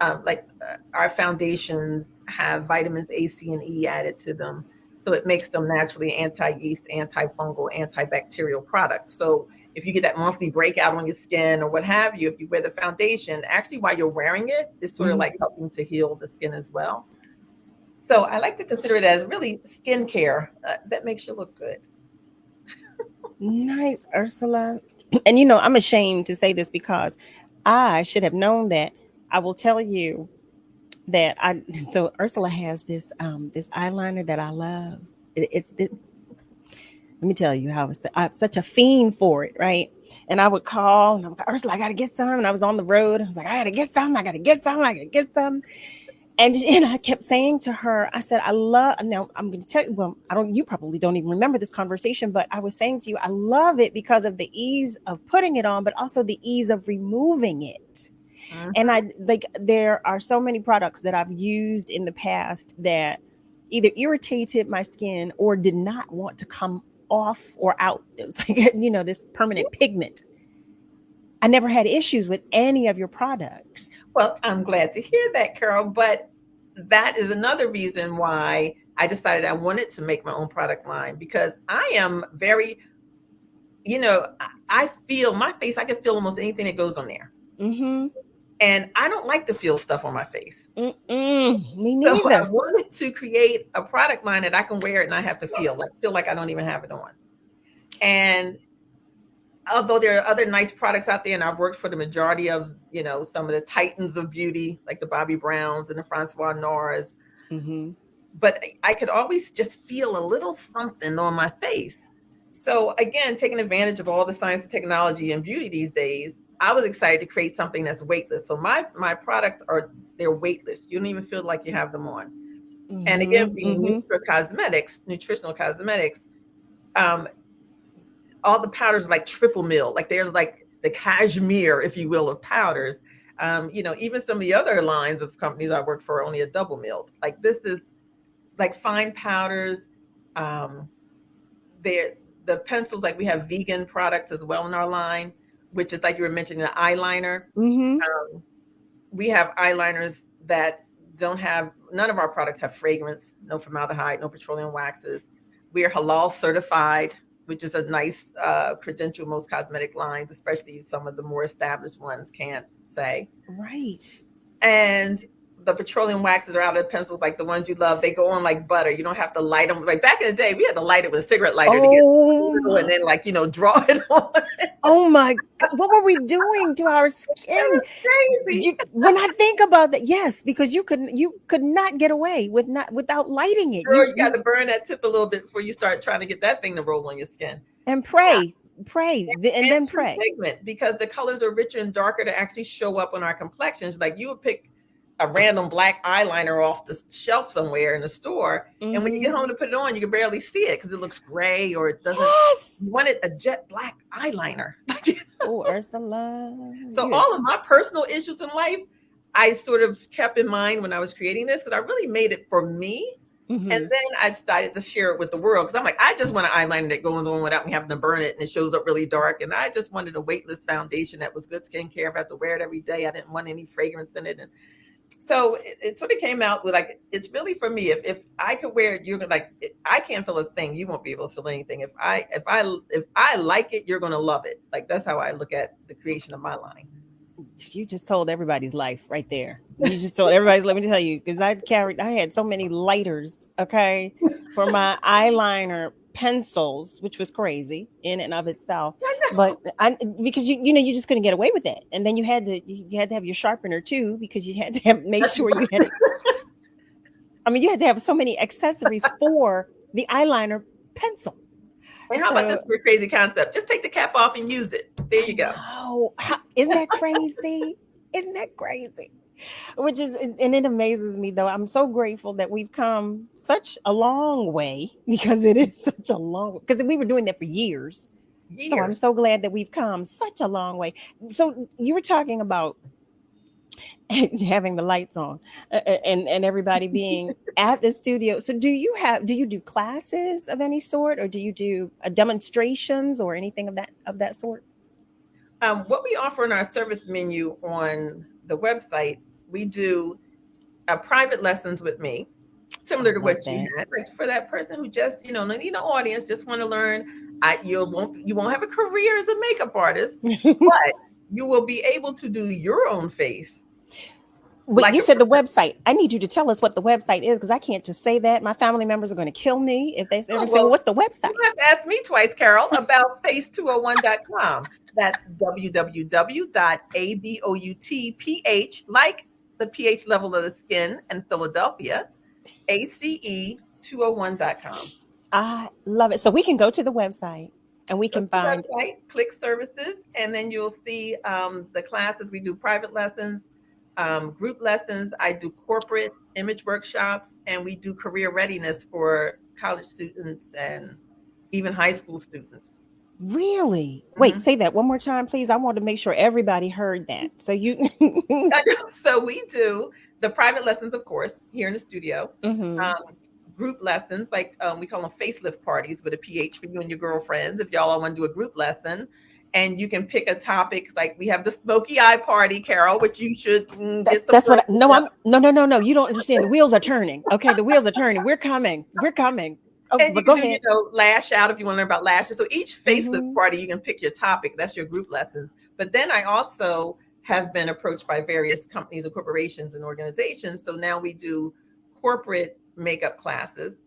Speaker 3: our foundations have vitamins A, C, and E added to them. So it makes them naturally anti-yeast, antifungal, antibacterial products. So if you get that monthly breakout on your skin or what have you, if you wear the foundation, actually while you're wearing it, it's sort of like helping to heal the skin as well. So I like to consider it as really skincare that makes you look good.
Speaker 2: Nice, Ursula. And you know, I'm ashamed to say this because I should have known that. I will tell you that so Ursula has this this eyeliner that I love. Let me tell you how I'm such a fiend for it, right? And I would call and I'm like, Ursula, I gotta get some. And I was on the road. I was like, I gotta get some. And I kept saying to her, I said, now I'm going to tell you, well, you probably don't even remember this conversation, but I was saying to you, I love it because of the ease of putting it on, but also the ease of removing it. And there are so many products that I've used in the past that either irritated my skin or did not want to come off or out. It was like, you know, this permanent pigment. I never had issues with any of your products.
Speaker 3: Well, I'm glad to hear that, Carol, but that is another reason why I decided I wanted to make my own product line, because I am very, you know, I feel my face, I can feel almost anything that goes on there. And I don't like to feel stuff on my face.
Speaker 2: Me neither.
Speaker 3: So I wanted to create a product line that I can wear it and I have to feel like I don't even have it on. And although there are other nice products out there, and I've worked for the majority of, you know, some of the titans of beauty, like the Bobbi Browns and the Francois Nars, but I could always just feel a little something on my face. So again, taking advantage of all the science and technology and beauty these days, I was excited to create something that's weightless. So my products they're weightless. You don't even feel like you have them on. And again, being nutritional cosmetics, all the powders like triple mill, like there's like the cashmere, if you will, of powders. Even some of the other lines of companies I work for are only a double milled. Like this is like fine powders. The pencils, like we have vegan products as well in our line, which is like you were mentioning, the eyeliner. We have eyeliners that none of our products have fragrance, no formaldehyde, no petroleum waxes. We are halal certified, which is a nice credential most cosmetic lines, especially some of the more established ones, can't say.
Speaker 2: Right.
Speaker 3: And the petroleum waxes are out of the pencils, like the ones you love. They go on like butter. You don't have to light them. Like back in the day, we had to light it with a cigarette lighter to get, and then draw it on.
Speaker 2: Oh my God. What were we doing to our skin?
Speaker 3: Crazy.
Speaker 2: When I think about that, yes, because you could not get away without lighting it.
Speaker 3: Girl, you got to burn that tip a little bit before you start trying to get that thing to roll on your skin.
Speaker 2: And pray, and then pray.
Speaker 3: Pigment, because the colors are richer and darker to actually show up on our complexions. Like you would pick a random black eyeliner off the shelf somewhere in the store, and when you get home to put it on, you can barely see it because it looks gray or it doesn't.
Speaker 2: Yes.
Speaker 3: You wanted a jet black eyeliner.
Speaker 2: Oh, Ursula.
Speaker 3: So all of my personal issues in life, I sort of kept in mind when I was creating this, because I really made it for me. And then I decided to share it with the world, because I'm like, I just want an eyeliner that goes on without me having to burn it and it shows up really dark. And I just wanted a weightless foundation that was good skincare. If I have to wear it every day, I didn't want any fragrance in it. And so it sort of came out with like, it's really for me. If I could wear it, you're gonna like it. I can't feel a thing. You won't be able to feel anything. If I like it, you're gonna love it. Like that's how I look at the creation of my line.
Speaker 2: You just told everybody's life right there. You just told everybody's. Let me tell you, because I had so many lighters, okay, for my eyeliner pencils, which was crazy in and of itself. But because you just couldn't get away with it, and then you had to have your sharpener too, because you had to make sure you had. You had to have so many accessories for the eyeliner pencil.
Speaker 3: And how about this for a crazy concept? Just take the cap off and use it. There you go.
Speaker 2: Oh, isn't that crazy? Isn't that crazy? Which is, and it amazes me though. I'm so grateful that we've come such a long way, because it is such a long, because we were doing that for years. So I'm so glad that we've come such a long way. So you were talking about having the lights on and everybody being at the studio. So do you do classes of any sort, or do you do demonstrations or anything of that sort?
Speaker 3: What we offer in our service menu on the website, we do private lessons with me, similar to what you had, like for that person who just, need an audience, just want to learn. You won't have a career as a makeup artist, but you will be able to do your own face.
Speaker 2: But like you said the website. I need you to tell us what the website is, because I can't just say that. My family members are going to kill me if they ever say, what's the website?
Speaker 3: You have to ask me twice, Carol, about face201.com. That's www.aboutph, like the pH level of the skin in Philadelphia, ACE201.com.
Speaker 2: I love it. So we can go to the website and we can find
Speaker 3: click services, and then you'll see the classes. We do private lessons, group lessons. I do corporate image workshops, and we do career readiness for college students and even high school students.
Speaker 2: Really? Wait, say that one more time, please. I want to make sure everybody heard that. So
Speaker 3: so we do the private lessons, of course, here in the studio. Group lessons, like we call them facelift parties with a PH for you and your girlfriends. If y'all want to do a group lesson, and you can pick a topic, like we have the smoky eye party, Carol, which you should.
Speaker 2: That's what. No. You don't understand. The wheels are turning. Okay, the wheels are turning. We're coming. Oh,
Speaker 3: and
Speaker 2: but go ahead.
Speaker 3: Lash out if you want to learn about lashes. So each facelift party, you can pick your topic. That's your group lessons. But then I also have been approached by various companies and corporations and organizations. So now we do corporate makeup classes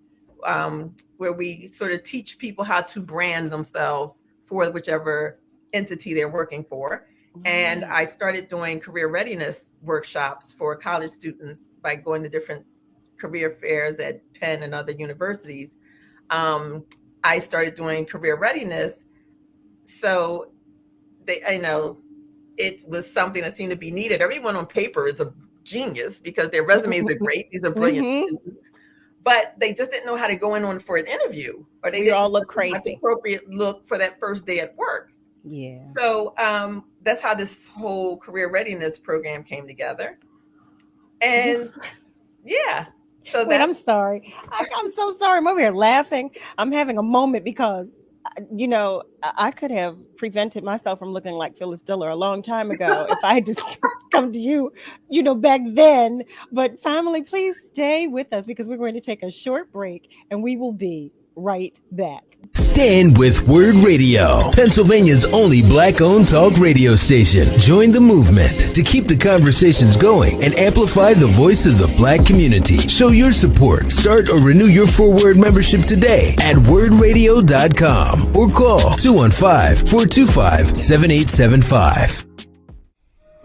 Speaker 3: where we sort of teach people how to brand themselves for whichever entity they're working for. And I started doing career readiness workshops for college students by going to different career fairs at Penn and other universities. I started doing career readiness. So it was something that seemed to be needed. Everyone on paper is a genius because their resumes are great. These are brilliant students. But they just didn't know how to go in on for an interview, or they didn't
Speaker 2: all look crazy.
Speaker 3: The appropriate look for that first day at work.
Speaker 2: Yeah.
Speaker 3: So that's how this whole career readiness program came together. And yeah. So
Speaker 2: Wait, I'm sorry. I'm so sorry. I'm over here laughing. I'm having a moment because, I could have prevented myself from looking like Phyllis Diller a long time ago if I had just come to you, back then. But family, please stay with us because we're going to take a short break and we will be right back.
Speaker 10: Stand with WURD Radio, Pennsylvania's only black-owned talk radio station. Join the movement to keep the conversations going and amplify the voice of the black community. Show your support. Start or renew your WURD membership today at wordradio.com or call 215-425-7875.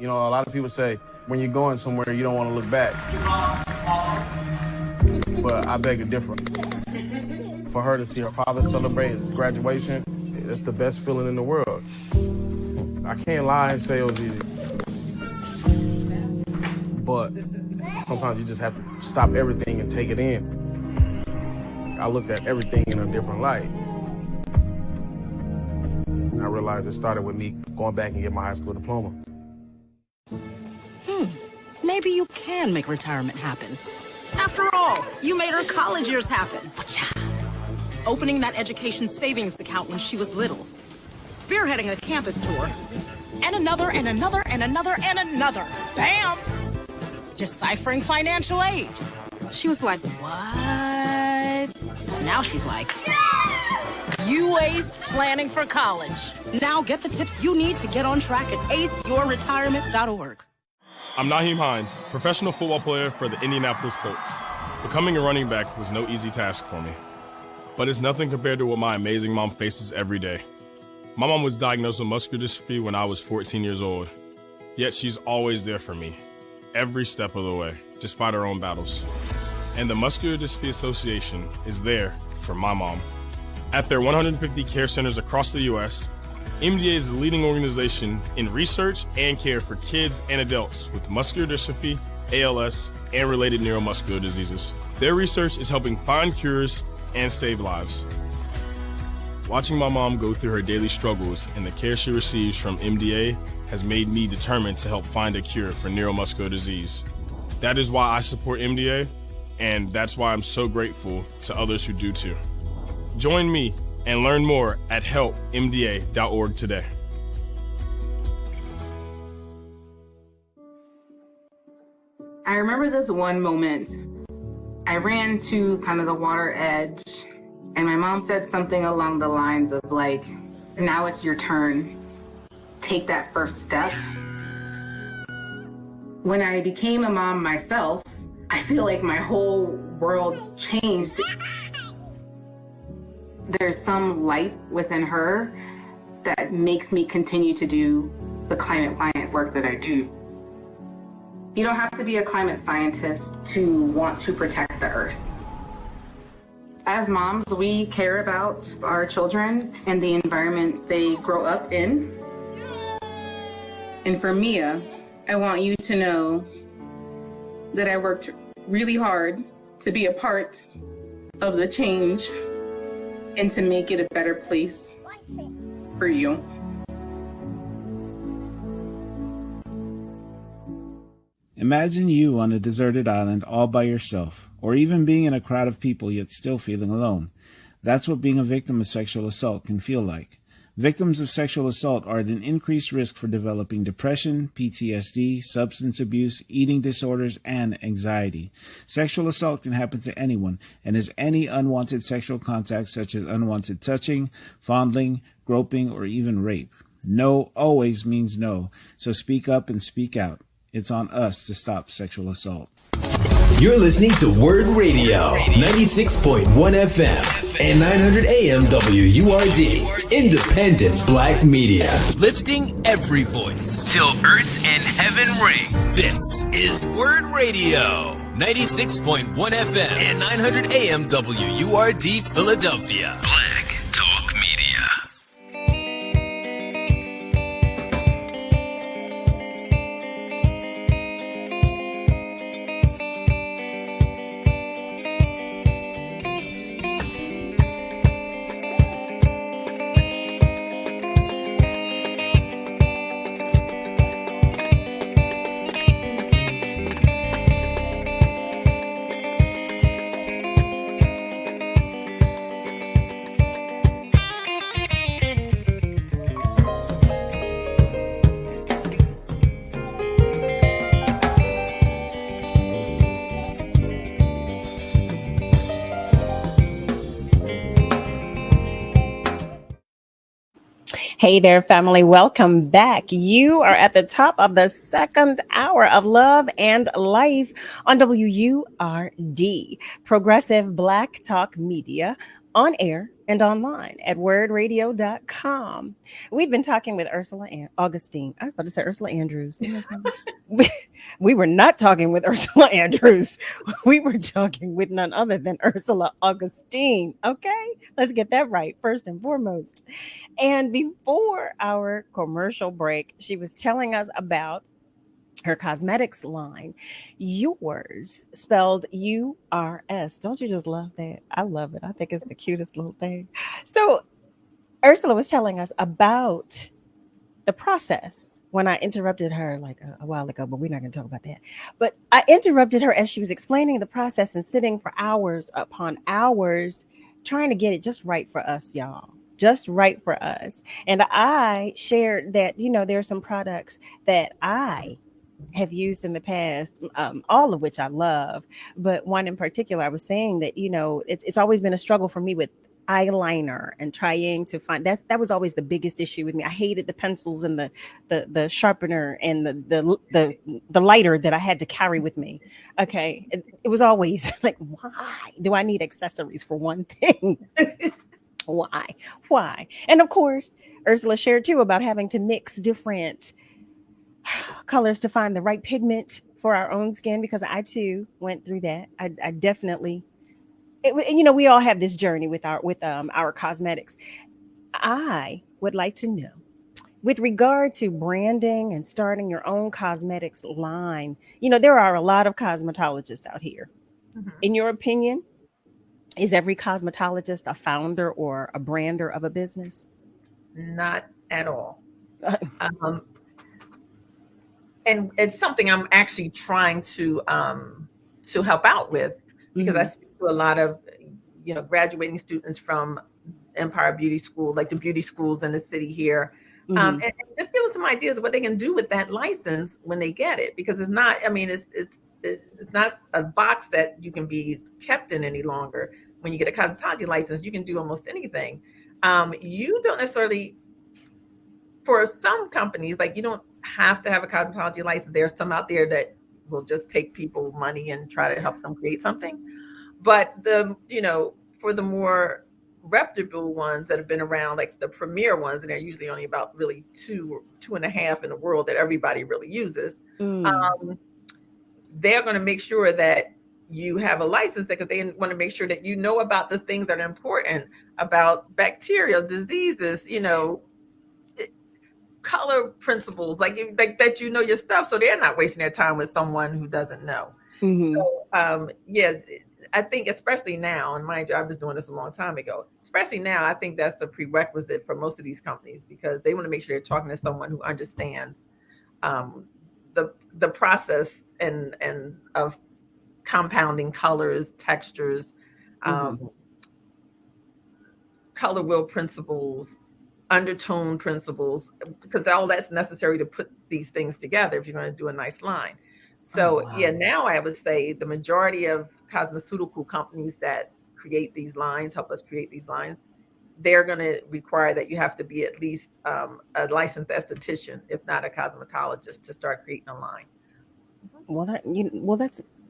Speaker 13: A lot of people say when you're going somewhere, you don't want to look back. But I beg to differ. For her to see her father celebrate his graduation, it's the best feeling in the world. I can't lie and say it was easy. But sometimes you just have to stop everything and take it in. I looked at everything in a different light. I realized it started with me going back and get my high school diploma.
Speaker 16: Maybe you can make retirement happen. After all, you made her college years happen. Opening that education savings account when she was little. Spearheading a campus tour. And another, and another, and another, and another. Bam! Deciphering financial aid. She was like, what? Now she's like, you aced planning for college. Now get the tips you need to get on track at aceyourretirement.org.
Speaker 8: I'm Naheem Hines, professional football player for the Indianapolis Colts. Becoming a running back was no easy task for me. But it's nothing compared to what my amazing mom faces every day. My mom was diagnosed with muscular dystrophy when I was 14 years old. Yet she's always there for me, every step of the way, despite her own battles. And the Muscular Dystrophy Association is there for my mom. At their 150 care centers across the U.S., MDA is the leading organization in research and care for kids and adults with muscular dystrophy, ALS, and related neuromuscular diseases. Their research is helping find cures and save lives. Watching my mom go through her daily struggles and the care she receives from MDA has made me determined to help find a cure for neuromuscular disease. That is why I support MDA, and that's why I'm so grateful to others who do too. Join me and learn more at helpmda.org today.
Speaker 11: I remember this one moment. I ran to kind of the water edge, and my mom said something along the lines of like, now it's your turn. Take that first step. When I became a mom myself, I feel like my whole world changed. There's some light within her that makes me continue to do the climate science work that I do. You don't have to be a climate scientist to want to protect the earth. As moms, we care about our children and the environment they grow up in. And for Mia, I want you to know that I worked really hard to be a part of the change and to make it a better place for you.
Speaker 5: Imagine you on a deserted island all by yourself, or even being in a crowd of people yet still feeling alone. That's what being a victim of sexual assault can feel like. Victims of sexual assault are at an increased risk for developing depression, PTSD, substance abuse, eating disorders, and anxiety. Sexual assault can happen to anyone and is any unwanted sexual contact such as unwanted touching, fondling, groping, or even rape. No always means no, so speak up and speak out. It's on us to stop sexual assault.
Speaker 10: You're listening to WURD Radio, 96.1 FM and 900 AM WURD, independent black media. Lifting every voice till earth and heaven ring. This is WURD Radio, 96.1 FM and 900 AM WURD, Philadelphia. Black Talk Media.
Speaker 2: Hey there, family. Welcome back. You are at the top of the second hour of Love and Life on WURD, Progressive Black Talk Media, on air and online at wordradio.com. We've been talking with Ursula Augustine. I was about to say Ursula Andrews. Isn't that something? We were not talking with Ursula Andrews. We were talking with none other than Ursula Augustine. Okay, let's get that right first and foremost. And before our commercial break, she was telling us about her cosmetics line, yours, spelled URS. Don't you just love that? I love it. I think it's the cutest little thing. So Ursula was telling us about the process when I interrupted her like a while ago, but we're not going to talk about that. But I interrupted her as she was explaining the process and sitting for hours upon hours trying to get it just right for us, y'all. Just right for us. And I shared that, there are some products that I have used in the past, all of which I love. But one in particular, I was saying that, it's always been a struggle for me with eyeliner and trying to find that was always the biggest issue with me. I hated the pencils and the sharpener and the lighter that I had to carry with me. Okay. It was always like, why do I need accessories for one thing? Why? And of course, Ursula shared too about having to mix different colors to find the right pigment for our own skin, because I too went through that. I definitely, we all have this journey with our cosmetics. I would like to know, with regard to branding and starting your own cosmetics line, there are a lot of cosmetologists out here. Mm-hmm. In your opinion, is every cosmetologist a founder or a brander of a business?
Speaker 3: Not at all. And it's something I'm actually trying to help out with, because I speak to a lot of graduating students from Empire Beauty School, like the beauty schools in the city here, and just give them some ideas of what they can do with that license when they get it, because it's not. I mean, it's not a box that you can be kept in any longer. When you get a cosmetology license, you can do almost anything. You don't necessarily, for some companies, like you don't have to have a cosmetology license. There's some out there that will just take people money and try to help them create something. But for the more reputable ones that have been around, like the premier ones, and they're usually only about really two and a half in the world that everybody really uses. They're going to make sure that you have a license, because they want to make sure that you know about the things that are important about bacteria, diseases, color principles, like that, your stuff, so they're not wasting their time with someone who doesn't know. So I think especially now, and mind you, I was doing this a long time ago, especially now, I think that's a prerequisite for most of these companies, because they want to make sure they're talking to someone who understands the process and of compounding colors, textures, color wheel principles, undertone principles, because all that's necessary to put these things together if you're going to do a nice line. So now I would say the majority of cosmeceutical companies that create these lines, help us create these lines, they're going to require that you have to be at least a licensed esthetician, if not a cosmetologist, to start creating a line.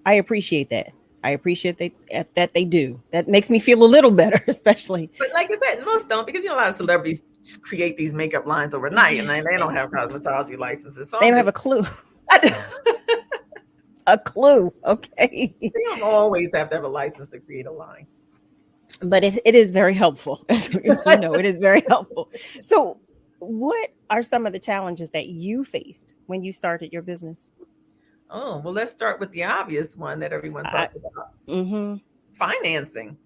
Speaker 2: I appreciate that. I appreciate that they do. That makes me feel a little better, especially.
Speaker 3: But like I said, most don't, because a lot of celebrities create these makeup lines overnight, and they don't have cosmetology licenses. So
Speaker 2: they don't have a clue. A clue, okay.
Speaker 3: They don't always have to have a license to create a line.
Speaker 2: But it is very helpful. As we know, it is very helpful. So what are some of the challenges that you faced when you started your business?
Speaker 3: Oh, well, let's start with the obvious one that everyone talks about. Financing,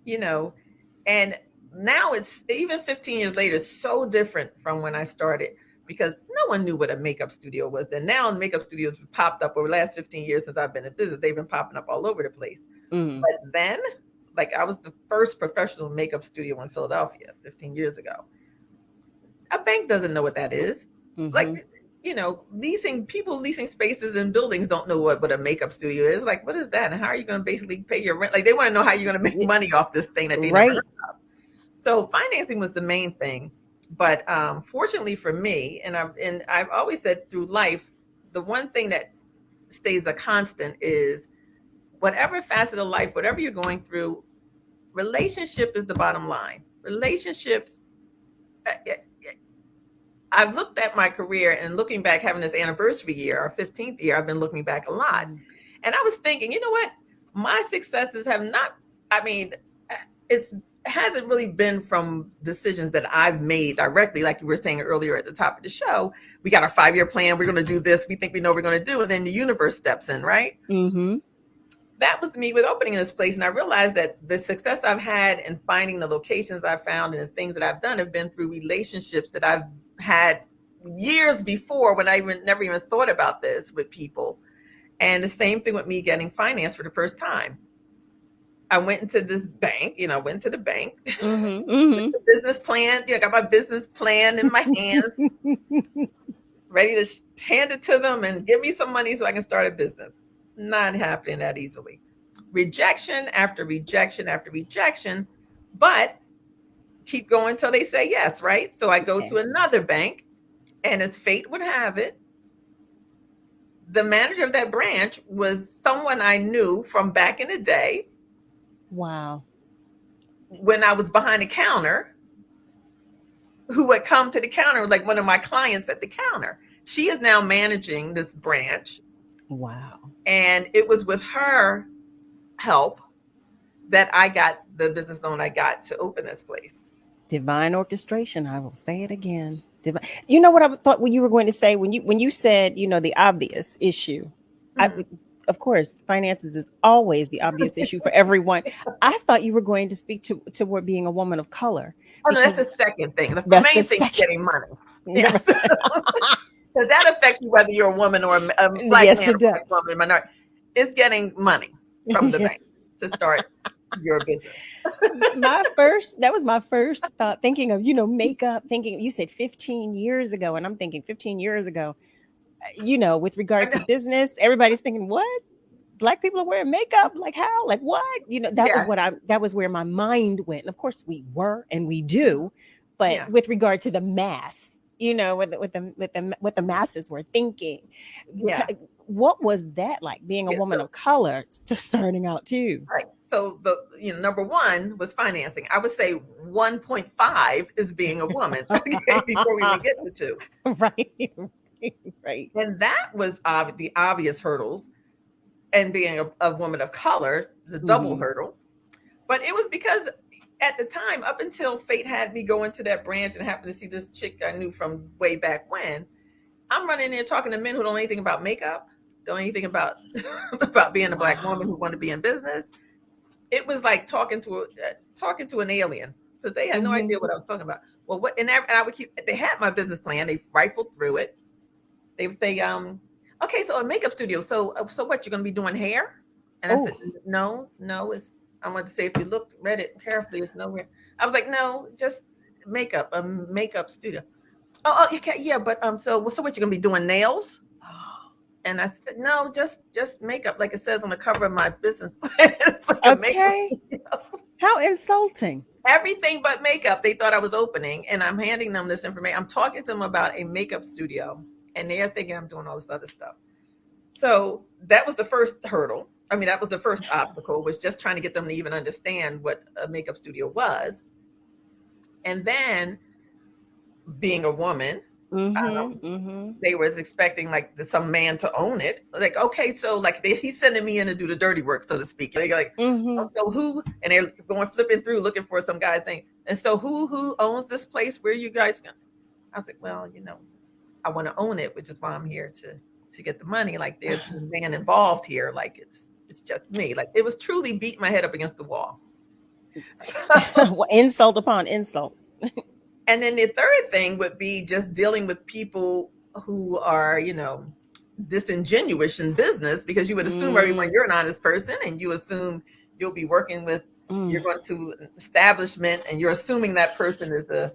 Speaker 3: and now it's, even 15 years later, so different from when I started, because no one knew what a makeup studio was then. Now makeup studios have popped up over the last 15 years since I've been in business. They've been popping up all over the place. But then, like, I was the first professional makeup studio in Philadelphia 15 years ago. A bank doesn't know what that is. Like, leasing spaces in buildings don't know what a makeup studio is. Like, what is that? And how are you going to basically pay your rent? Like, they want to know how you're going to make money off this thing that they never heard of. So financing was the main thing. But fortunately for me, and I've always said through life, the one thing that stays a constant is whatever facet of life, whatever you're going through, relationship is the bottom line. Relationships. I've looked at my career and looking back, having this anniversary year, our 15th year, I've been looking back a lot. And I was thinking, you know what? My successes have not, I mean, it hasn't really been from decisions that I've made directly. Like you were saying earlier at the top of the show, we got our 5-year plan. We're going to do this. We think we know what we're going to do. And then the universe steps in, right?
Speaker 2: Mm-hmm.
Speaker 3: That was me with opening this place. And I realized that the success I've had in finding the locations I've found and the things that I've done have been through relationships that I've had years before when I never even thought about this with people. And the same thing with me getting financed for the first time. I went into this bank, went to the bank, with the business plan. I got my business plan in my hands, ready to hand it to them and give me some money so I can start a business. Not happening that easily. Rejection after rejection after rejection, but keep going till they say yes, right? So I go to another bank, and as fate would have it, the manager of that branch was someone I knew from back in the day.
Speaker 2: Wow.
Speaker 3: When I was behind the counter, who would come to the counter, like one of my clients at the counter. She is now managing this branch.
Speaker 2: Wow.
Speaker 3: And it was with her help that I got the business loan I got to open this place.
Speaker 2: Divine orchestration. I will say it again. You know what I thought when you were going to say, when you said, the obvious issue, of course, finances is always the obvious issue for everyone. I thought you were going to speak toward being a woman of color.
Speaker 3: Oh, no, that's the second thing. The main thing is getting money. Yes. Because that affects you whether you're a woman or a black man or black woman, minority. It's getting money from the bank to start your business.
Speaker 2: That was my first thought, thinking of, makeup, you said 15 years ago. And I'm thinking 15 years ago, with regard to business, everybody's thinking, what? Black people are wearing makeup? Like how? Like what? That was where my mind went. And of course we were, and we do, but with regard to the mass, what the masses were thinking. Yeah. What was that like, being a woman of color, just starting out too?
Speaker 3: Right. So the number one was financing. I would say 1.5 is being a woman. Before we even get to 2.
Speaker 2: Right. Right.
Speaker 3: And that was the obvious hurdles, and being a woman of color, the double hurdle. But it was because at the time, up until fate had me go into that branch and happened to see this chick I knew from way back when, I'm running in there talking to men who don't know anything about makeup, don't know anything about being a black woman who want to be in business. It was like talking to an alien, because they had no idea what I was talking about. Well, and I would they had my business plan. They rifled through it. They would say, okay, so a makeup studio. So what, you're going to be doing hair? And I said, no, I wanted to say, if you read it carefully, it's nowhere. I was like, no, just makeup, a makeup studio. Oh, okay, yeah, but so what, you're going to be doing nails? And I said, no, just makeup, like it says on the cover of my business plan. Like
Speaker 2: okay. How insulting.
Speaker 3: Everything but makeup. They thought I was opening, and I'm handing them this information. I'm talking to them about a makeup studio, and they're thinking I'm doing all this other stuff. So that was the first hurdle. I mean, that was the first obstacle, was just trying to get them to even understand what a makeup studio was. And then being a woman, they was expecting like some man to own it. Like, okay, so like he's sending me in to do the dirty work, so to speak. They like, so who? And they're going flipping through looking for some guy's thing. And so who owns this place? Where you guys going? I was like, well, I want to own it, which is why I'm here to get the money. Like, there's a man involved here. Like, it's just me. Like, it was truly beating my head up against the wall.
Speaker 2: Well, insult upon insult.
Speaker 3: And then the third thing would be just dealing with people who are, disingenuous in business, because you would assume everyone, you're an honest person, and you assume you'll be working with, you're going to an establishment, and you're assuming that person is a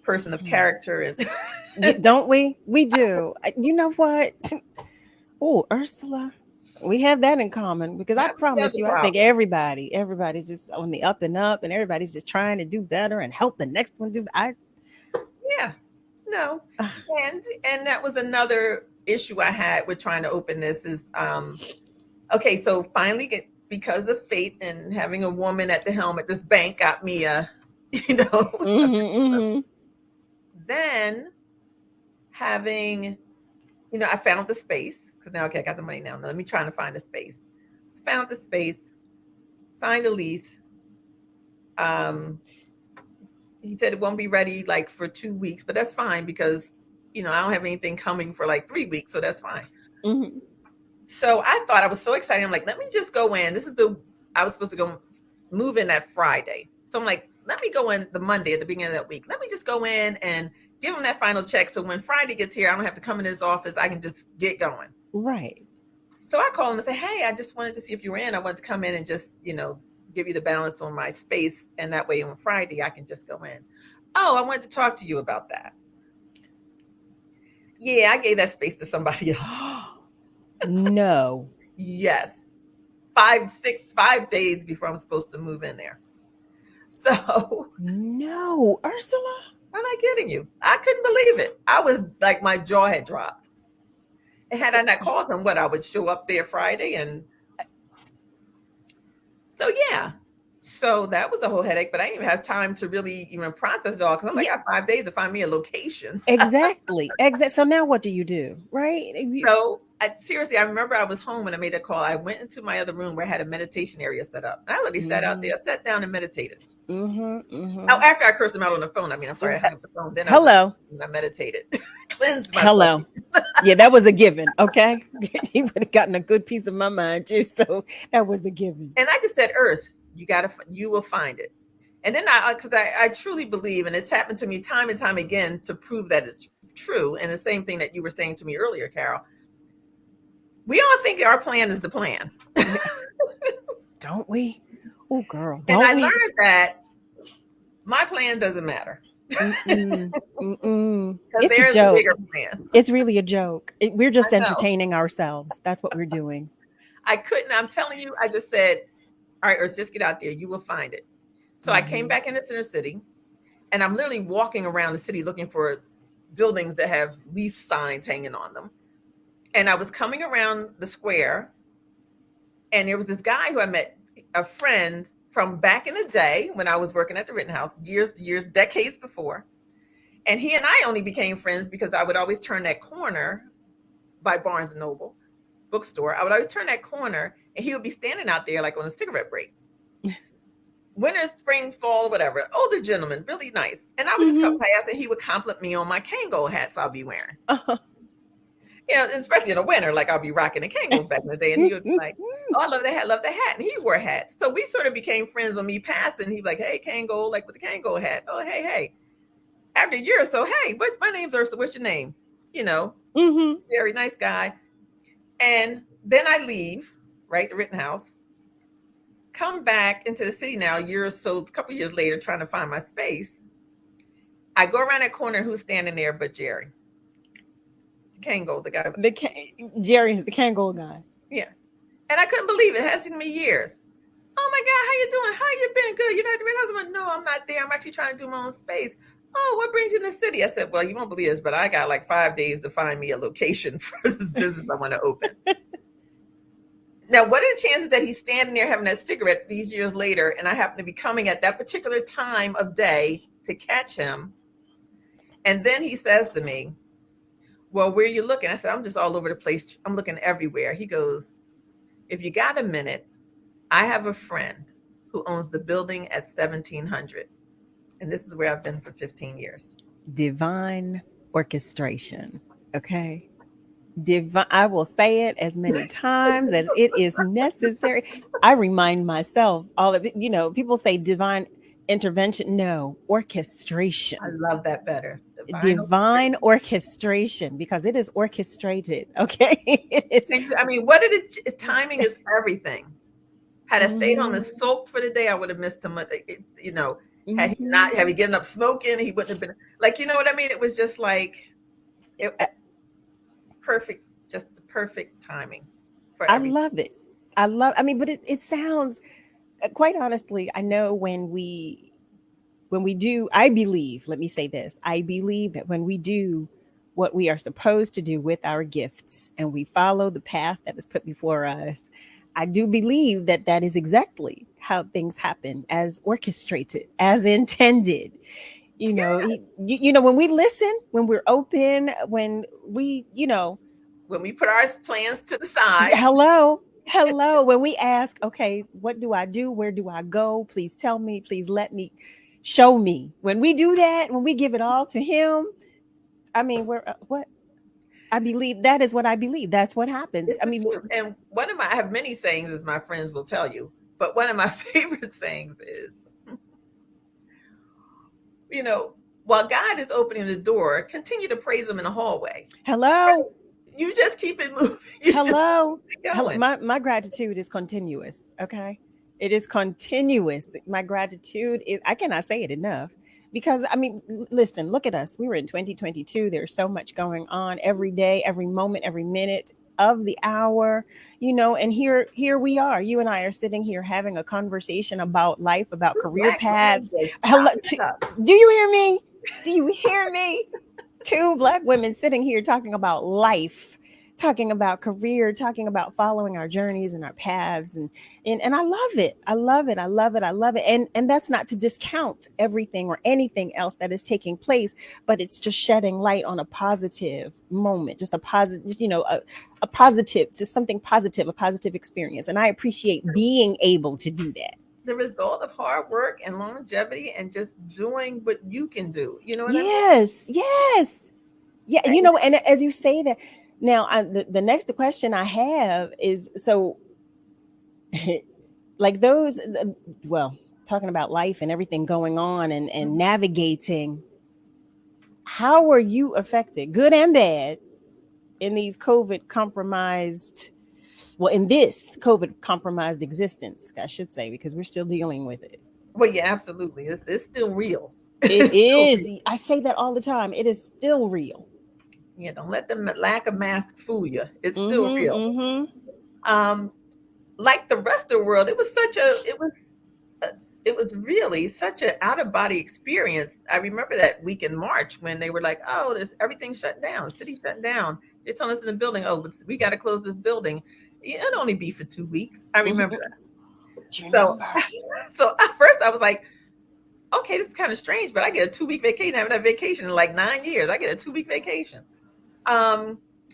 Speaker 3: person of character. And
Speaker 2: don't we? We do. You know what? Oh, Ursula, we have that in common, because I promise you, I think everybody's just on the up and up, and everybody's just trying to do better and help the next one do.
Speaker 3: No. And that was another issue I had with trying to open this is, okay, so finally because of fate and having a woman at the helm at this bank got me then having, I found the space because now, okay, I got the money now. Let me try to find a space. So found the space, signed a lease. He said it won't be ready like for 2 weeks, but that's fine because, I don't have anything coming for like 3 weeks. So that's fine.
Speaker 2: Mm-hmm.
Speaker 3: So I thought, I was so excited. I'm like, let me just go in. I was supposed to go move in that Friday. So I'm like, let me go in the Monday at the beginning of that week. Let me just go in and give him that final check. So when Friday gets here, I don't have to come in his office. I can just get going.
Speaker 2: Right.
Speaker 3: So I called him and said, hey, I just wanted to see if you were in. I wanted to come in and just, give you the balance on my space. And that way on Friday, I can just go in. Oh, I wanted to talk to you about that. Yeah, I gave that space to somebody else.
Speaker 2: No.
Speaker 3: Yes. 5 days before I'm supposed to move in there. So.
Speaker 2: No, Ursula.
Speaker 3: I'm not kidding you. I couldn't believe it. I was like, my jaw had dropped. And had I not called him, I would show up there Friday. And so, yeah. So that was a whole headache, but I didn't even have time to really even process it all because I'm like, I got 5 days to find me a location.
Speaker 2: Exactly. So now what do you do? Right.
Speaker 3: So seriously, I remember I was home when I made that call. I went into my other room where I had a meditation area set up. And I literally sat out there, sat down and meditated. Oh, after I cursed him out on the phone. I'm sorry, I hung up the phone. Then I meditated. Cleansed my
Speaker 2: Hello. Yeah, that was a given. Okay. He would have gotten a good piece of my mind too. So that was a given.
Speaker 3: And I just said, you will find it. And then because I truly believe, and it's happened to me time and time again to prove that it's true. And the same thing that you were saying to me earlier, Carol. We all think our plan is the plan.
Speaker 2: Don't we? Oh, girl.
Speaker 3: And I learned that my plan doesn't matter.
Speaker 2: It's
Speaker 3: there's
Speaker 2: a joke.
Speaker 3: bigger plan.
Speaker 2: It's really a joke. We're just entertaining ourselves. That's what we're doing.
Speaker 3: I'm telling you, I just said, all right, let's just get out there. You will find it. So I came back in the center city and I'm literally walking around the city looking for buildings that have lease signs hanging on them. And I was coming around the square and there was this guy who I met, a friend from back in the day when I was working at the Rittenhouse, years, decades before. And he and I only became friends because I would always turn that corner by Barnes & Noble bookstore. I would always turn that corner and he would be standing out there like on a cigarette break. Winter, spring, fall, whatever. Older gentleman, really nice. And I would just come past and he would compliment me on my Kangol hats I'll be wearing. Especially in the winter, like I'll be rocking the Kangols back in the day. And he would be like, oh, I love that hat. And he wore hats. So we sort of became friends on me passing. He'd be like, hey, Kangol, like with the Kangol hat. Oh, hey. After a year or so, hey, my name's Ursula. What's your name? Very nice guy. And then I leave, right, the Rittenhouse, come back into the city now, a couple years later, trying to find my space. I go around that corner, who's standing there but Jerry? Kangol, the guy.
Speaker 2: Jerry is the Kangol guy.
Speaker 3: Yeah. And I couldn't believe it. It has taken me years. Oh my God, how you doing? How you been? Good. You're not at the Rittenhouse? I went, no, I'm not there. I'm actually trying to do my own space. Oh, what brings you in the city? I said, well, you won't believe this, but I got like 5 days to find me a location for this business I want to open. Now, what are the chances that he's standing there having that cigarette these years later, and I happen to be coming at that particular time of day to catch him? And then he says to me, well, where are you looking? I said, I'm just all over the place. I'm looking everywhere. He goes, if you got a minute, I have a friend who owns the building at 1700. And this is where I've been for 15 years.
Speaker 2: Divine orchestration. Okay. I will say it as many times as it is necessary. I remind myself all of it. People say divine intervention. No, orchestration.
Speaker 3: I love that better.
Speaker 2: Divine orchestration, because it is orchestrated. Okay.
Speaker 3: I mean, timing is everything. Had I stayed home and soaked for the day, I would have missed him. Had he given up smoking, he wouldn't have been like, you know what I mean? It was just like perfect, just the perfect timing. For everything.
Speaker 2: I love it. But it sounds, quite honestly, I know when we when we do, I believe, let me say this, I believe that when we do what we are supposed to do with our gifts and we follow the path that is put before us, I do believe that that is exactly how things happen, as orchestrated, as intended. When we listen, when we're open, when we,
Speaker 3: when we put our plans to the side.
Speaker 2: Hello. When we ask, okay, what do I do? Where do I go? Please tell me. Please let me. Show me. When we do that, when we give it all to him, I mean, what? I believe that is what I believe. That's what happens. I mean,
Speaker 3: and I have many sayings, as my friends will tell you, but one of my favorite sayings is, while God is opening the door, continue to praise him in the hallway.
Speaker 2: Hello.
Speaker 3: You just keep it moving.
Speaker 2: Hello. My gratitude is continuous. Okay. It is continuous. My gratitude is, I cannot say it enough, because I mean, listen, look at us. We were in 2022. There's so much going on every day, every moment, every minute of the hour, and here we are. You and I are sitting here having a conversation about life, about career paths. Hello. Do you hear me? Do you hear me? Two Black women sitting here talking about life, talking about career, talking about following our journeys and our paths. And I love it. I love it. I love it. I love it. And that's not to discount everything or anything else that is taking place, but it's just shedding light on a positive moment, just a positive, a positive, just something positive, a positive experience. And I appreciate being able to do that.
Speaker 3: The result of hard work and longevity and just doing what you can do. You know what
Speaker 2: I mean? Yes. Yeah. And as you say that, now, the next question I have is, so like those, talking about life and everything going on and navigating, how were you affected, good and bad, in these COVID compromised existence, I should say, because we're still dealing with it.
Speaker 3: Well, yeah, absolutely. It's still real.
Speaker 2: It is. I say that all the time. It is still real.
Speaker 3: Yeah, don't let the lack of masks fool you. It's still real. Like the rest of the world, it was really such an out of body experience. I remember that week in March when they were like, "Oh, everything's shut down. The city's shut down." They're telling us in the building, "Oh, we got to close this building." It'll only be for 2 weeks. I remember that. So at first I was like, "Okay, this is kind of strange, but I get a 2-week vacation. I haven't had a vacation in like 9 years. I get a 2-week vacation."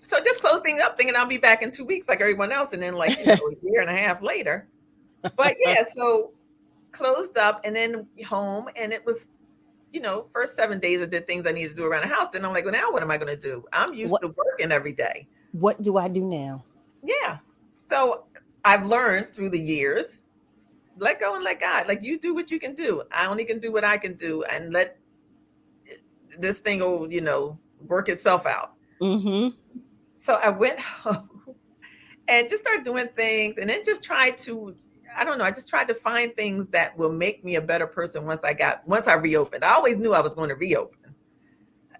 Speaker 3: So just close things up, thinking I'll be back in 2 weeks like everyone else, and then like a year and a half later. But yeah, so closed up and then home, and it was, first 7 days I did things I needed to do around the house. Then I'm like, well, now what am I going to do? I'm used to working every day.
Speaker 2: What do I do now?
Speaker 3: Yeah. So I've learned through the years, let go and let God. Like, you do what you can do. I only can do what I can do, and let this thing will, work itself out.
Speaker 2: Mm-hmm.
Speaker 3: So I went home and just started doing things, and then just tried to, I just tried to find things that will make me a better person once I reopened. I always knew I was going to reopen,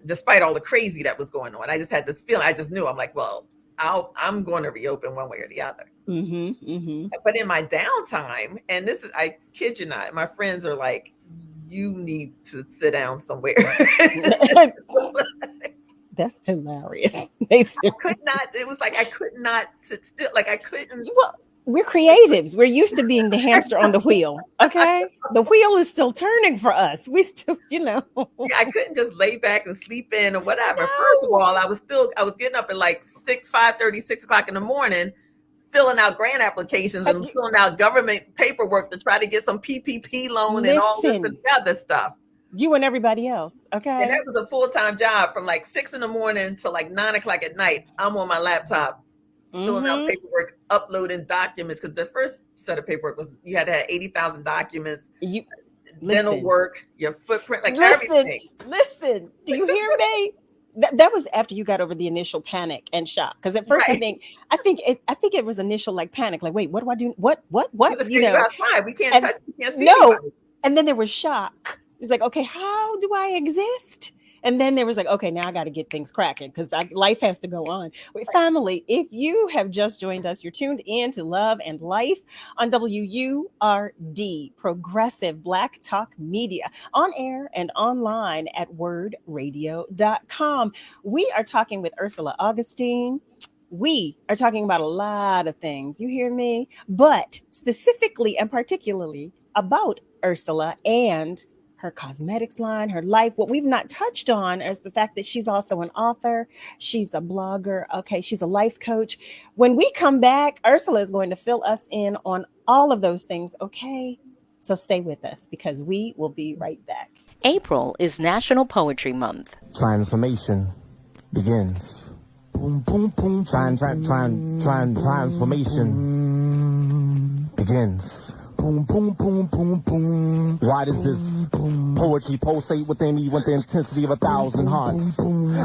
Speaker 3: despite all the crazy that was going on. I just had this feeling. I just knew. I'm like, well, I'm going to reopen one way or the other.
Speaker 2: Mm-hmm, mm-hmm.
Speaker 3: But in my downtime, and this is, I kid you not, my friends are like, you need to sit down somewhere.
Speaker 2: That's hilarious.
Speaker 3: I could not. It was like I could not sit still. Like I couldn't.
Speaker 2: Well, we're creatives. We're used to being the hamster on the wheel. Okay, the wheel is still turning for us. We still,
Speaker 3: Yeah, I couldn't just lay back and sleep in or whatever. No. First of all, I was getting up at like 5:30, 6 o'clock in the morning, filling out grant applications and filling out government paperwork to try to get some PPP loan and all this and other stuff.
Speaker 2: You and everybody else, okay?
Speaker 3: And that was a full-time job from like 6 in the morning to like 9 o'clock at night. I'm on my laptop filling out paperwork, uploading documents, because the first set of paperwork was you had to have 80,000 documents, dental work, your footprint, like everything.
Speaker 2: Listen, do you hear me? That was after you got over the initial panic and shock. Because at first, right. I think it was initial like panic, like, wait, what do I do? What?
Speaker 3: Outside. We can't touch. We can't see anybody.
Speaker 2: And then there was shock. It's like, okay, how do I exist? And then there was like, okay, now I got to get things cracking because life has to go on. Wait, family, if you have just joined us, you're tuned in to Love and Life on WURD, Progressive Black Talk Media, on air and online at wordradio.com. We are talking with Ursula Augustine. We are talking about a lot of things, you hear me? But specifically and particularly about Ursula and her cosmetics line, her life. What we've not touched on is the fact that she's also an author. She's a blogger. Okay, she's a life coach. When we come back, Ursula is going to fill us in on all of those things. Okay, so stay with us because we will be right back.
Speaker 1: April is National Poetry Month.
Speaker 17: Transformation begins. Boom, boom, boom. Transformation begins. Boom, boom, boom, boom, boom. Why does this poetry pulsate within me with the intensity of 1,000 hearts?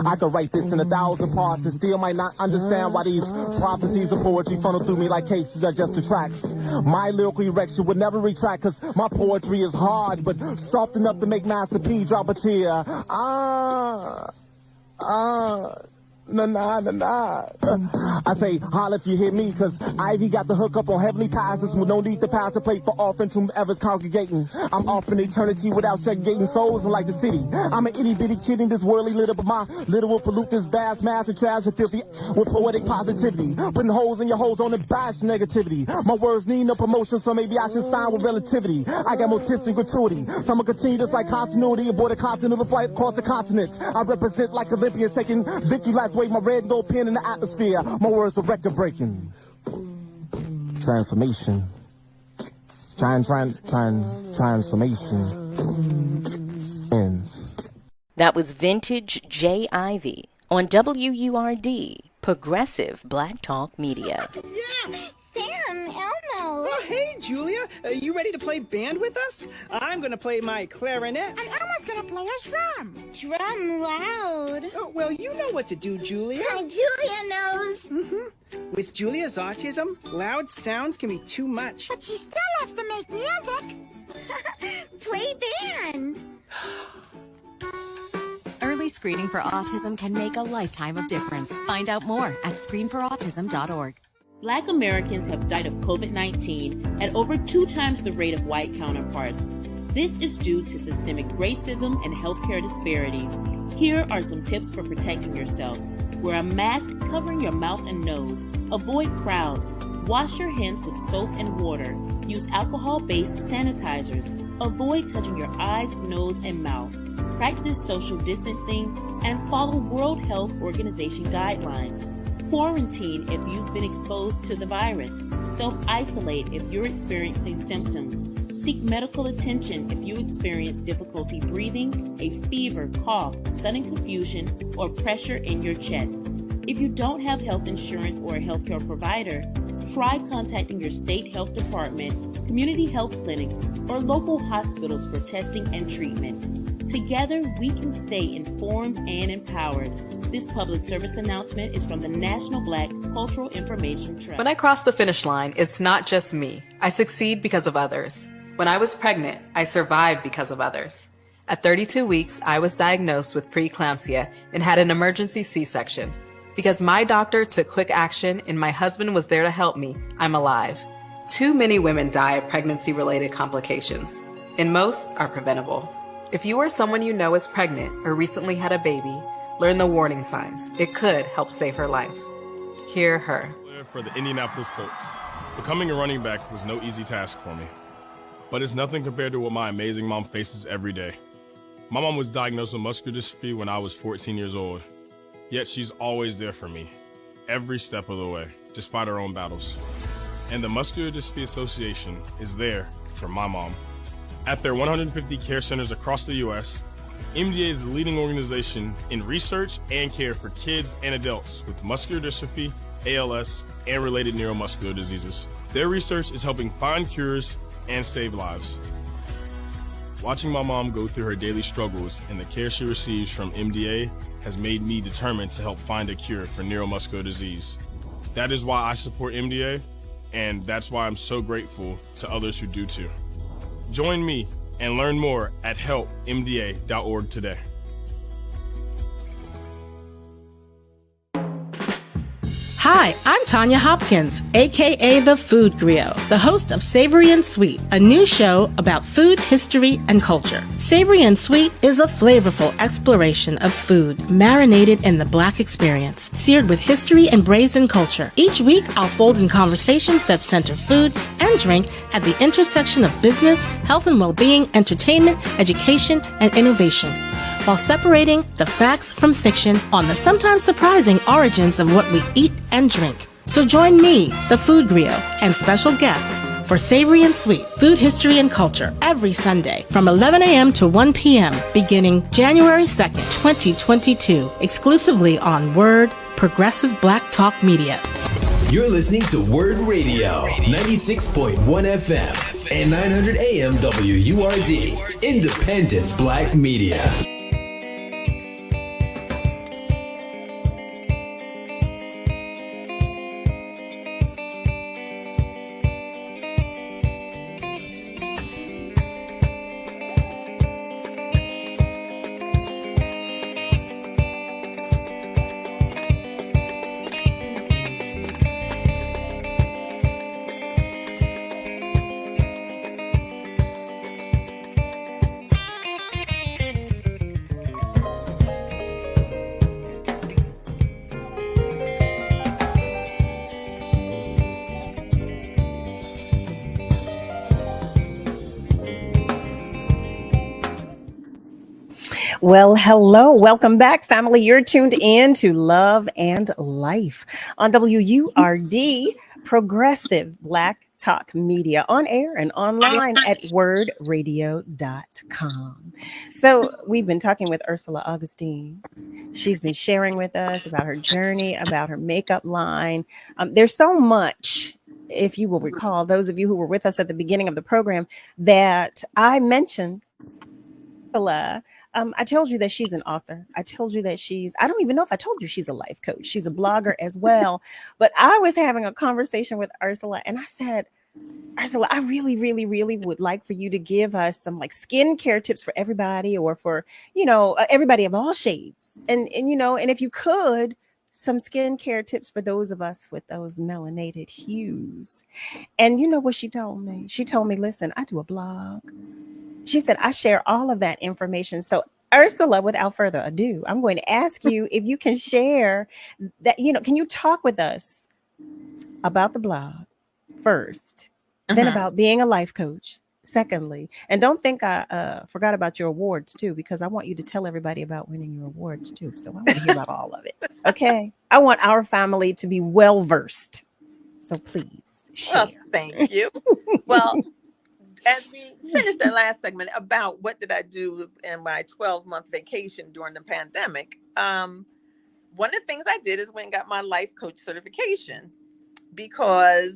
Speaker 17: I could write this in 1,000 parts and still might not understand why these prophecies of poetry funnel through me like cases are just tracks. My lyrical erection would never retract because my poetry is hard but soft enough to make Master P drop a tear. Nah. I say, holla if you hear me, cause Ivy got the hook up on heavenly passes with no need to pass a plate for offering to whoever's congregating. I'm off in eternity without segregating souls and like the city. I'm an itty bitty kid in this worldly lit up, but my little will pollute this vast mass of trash and filthy with poetic positivity. Putting holes in your holes on the bash negativity. My words need no promotion, so maybe I should sign with relativity. I got more tips and gratuity, so I'ma continue this like continuity aboard a continental flight across the continents. I represent like Olympians taking victory laps. Wave my red and gold pen in the atmosphere. My words are record breaking. Transformation. Transformation ends.
Speaker 1: That was Vintage J. Ivy on WURD, Progressive Black Talk Media.
Speaker 18: Yeah! Sam, Elmo!
Speaker 19: Oh, hey, Julia. You ready to play band with us? I'm going to play my clarinet.
Speaker 18: And Elmo's going to play his drum. Drum loud.
Speaker 19: Oh, well, you know what to do, Julia.
Speaker 18: Julia knows.
Speaker 19: Mm-hmm. With Julia's autism, loud sounds can be too much.
Speaker 18: But she still has to make music. Play band.
Speaker 20: Early screening for autism can make a lifetime of difference. Find out more at screenforautism.org.
Speaker 6: Black Americans have died of COVID-19 at over 2 times the rate of white counterparts. This is due to systemic racism and healthcare disparities. Here are some tips for protecting yourself. Wear a mask covering your mouth and nose. Avoid crowds. Wash your hands with soap and water. Use alcohol-based sanitizers. Avoid touching your eyes, nose, and mouth. Practice social distancing and follow World Health Organization guidelines. Quarantine if you've been exposed to the virus. Self-isolate if you're experiencing symptoms. Seek medical attention if you experience difficulty breathing, a fever, cough, sudden confusion, or pressure in your chest. If you don't have health insurance or a healthcare provider, try contacting your state health department, community health clinics, or local hospitals for testing and treatment. Together, we can stay informed and empowered. This public service announcement is from the National Black Cultural Information Trust.
Speaker 7: When I cross the finish line, it's not just me. I succeed because of others. When I was pregnant, I survived because of others. At 32 weeks, I was diagnosed with preeclampsia and had an emergency C-section. Because my doctor took quick action and my husband was there to help me, I'm alive. Too many women die of pregnancy-related complications, and most are preventable. If you or someone you know is pregnant or recently had a baby, learn the warning signs. It could help save her life. Hear her.
Speaker 8: For the Indianapolis Colts. Becoming a running back was no easy task for me. But it's nothing compared to what my amazing mom faces every day. My mom was diagnosed with muscular dystrophy when I was 14 years old. Yet she's always there for me, every step of the way, despite her own battles. And the Muscular Dystrophy Association is there for my mom. At their 150 care centers across the U.S., MDA is the leading organization in research and care for kids and adults with muscular dystrophy, ALS, and related neuromuscular diseases. Their research is helping find cures and save lives. Watching my mom go through her daily struggles and the care she receives from MDA has made me determined to help find a cure for neuromuscular disease. That is why I support MDA, and that's why I'm so grateful to others who do too. Join me and learn more at helpmda.org today.
Speaker 9: Hi, I'm Tanya Hopkins, aka the Food Griot, the host of Savory and Sweet, a new show about food, history, and culture. Savory and Sweet is a flavorful exploration of food marinated in the Black experience, seared with history and braised culture. Each week, I'll fold in conversations that center food and drink at the intersection of business, health and well-being, entertainment, education, and innovation, while separating the facts from fiction on the sometimes surprising origins of what we eat and drink. So join me, the Food Griot, and special guests for Savory and Sweet, Food, History, and Culture every Sunday from 11 a.m. to 1 p.m. beginning January 2nd, 2022, exclusively on WURD, Progressive Black Talk Media.
Speaker 10: You're listening to WURD Radio, 96.1 FM and 900 AM WURD, Independent Black Media.
Speaker 2: Well, hello. Welcome back, family. You're tuned in to Love and Life on WURD, Progressive Black Talk Media, on air and online at wordradio.com. So we've been talking with Ursula Augustine. She's been sharing with us about her journey, about her makeup line. There's so much, if you will recall, those of you who were with us at the beginning of the program, that I mentioned Ursula. I told you that she's an author. I told you that I don't even know if I told you she's a life coach. She's a blogger as well. But I was having a conversation with Ursula and I said, Ursula, I really, really, really would like for you to give us some like skincare tips for everybody, or for, everybody of all shades. And if you could, some skincare tips for those of us with those melanated hues. And you know what she told me? She told me, listen, I do a blog. She said, I share all of that information. So Ursula, without further ado, I'm going to ask you if you can share that, can you talk with us about the blog first, then about being a life coach, secondly, and don't think I forgot about your awards too, because I want you to tell everybody about winning your awards too. So I want to hear about all of it. Okay. I want our family to be well-versed. So please share.
Speaker 3: Well, thank you. Well, as we finished that last segment about what did I do in my 12-month vacation during the pandemic, one of the things I did is went and got my life coach certification, because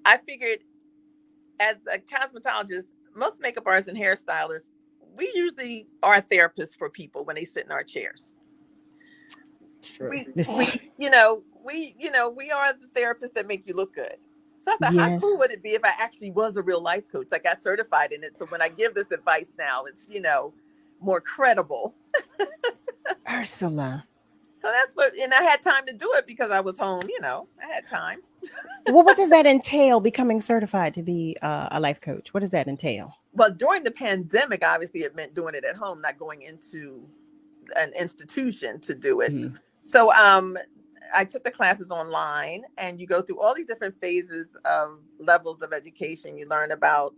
Speaker 3: I figured as a cosmetologist, most makeup artists and hairstylists, we usually are therapists for people when they sit in our chairs. We are the therapists that make you look good. So I thought, how cool would it be if I actually was a real life coach? I got certified in it. So when I give this advice now, it's, more credible.
Speaker 2: Ursula.
Speaker 3: So and I had time to do it because I was home, I had time.
Speaker 2: Well, what does that entail, becoming certified to be a life coach? What does that entail?
Speaker 3: Well, during the pandemic, obviously it meant doing it at home, not going into an institution to do it. Mm-hmm. So, I took the classes online, and you go through all these different phases of levels of education. You learn about,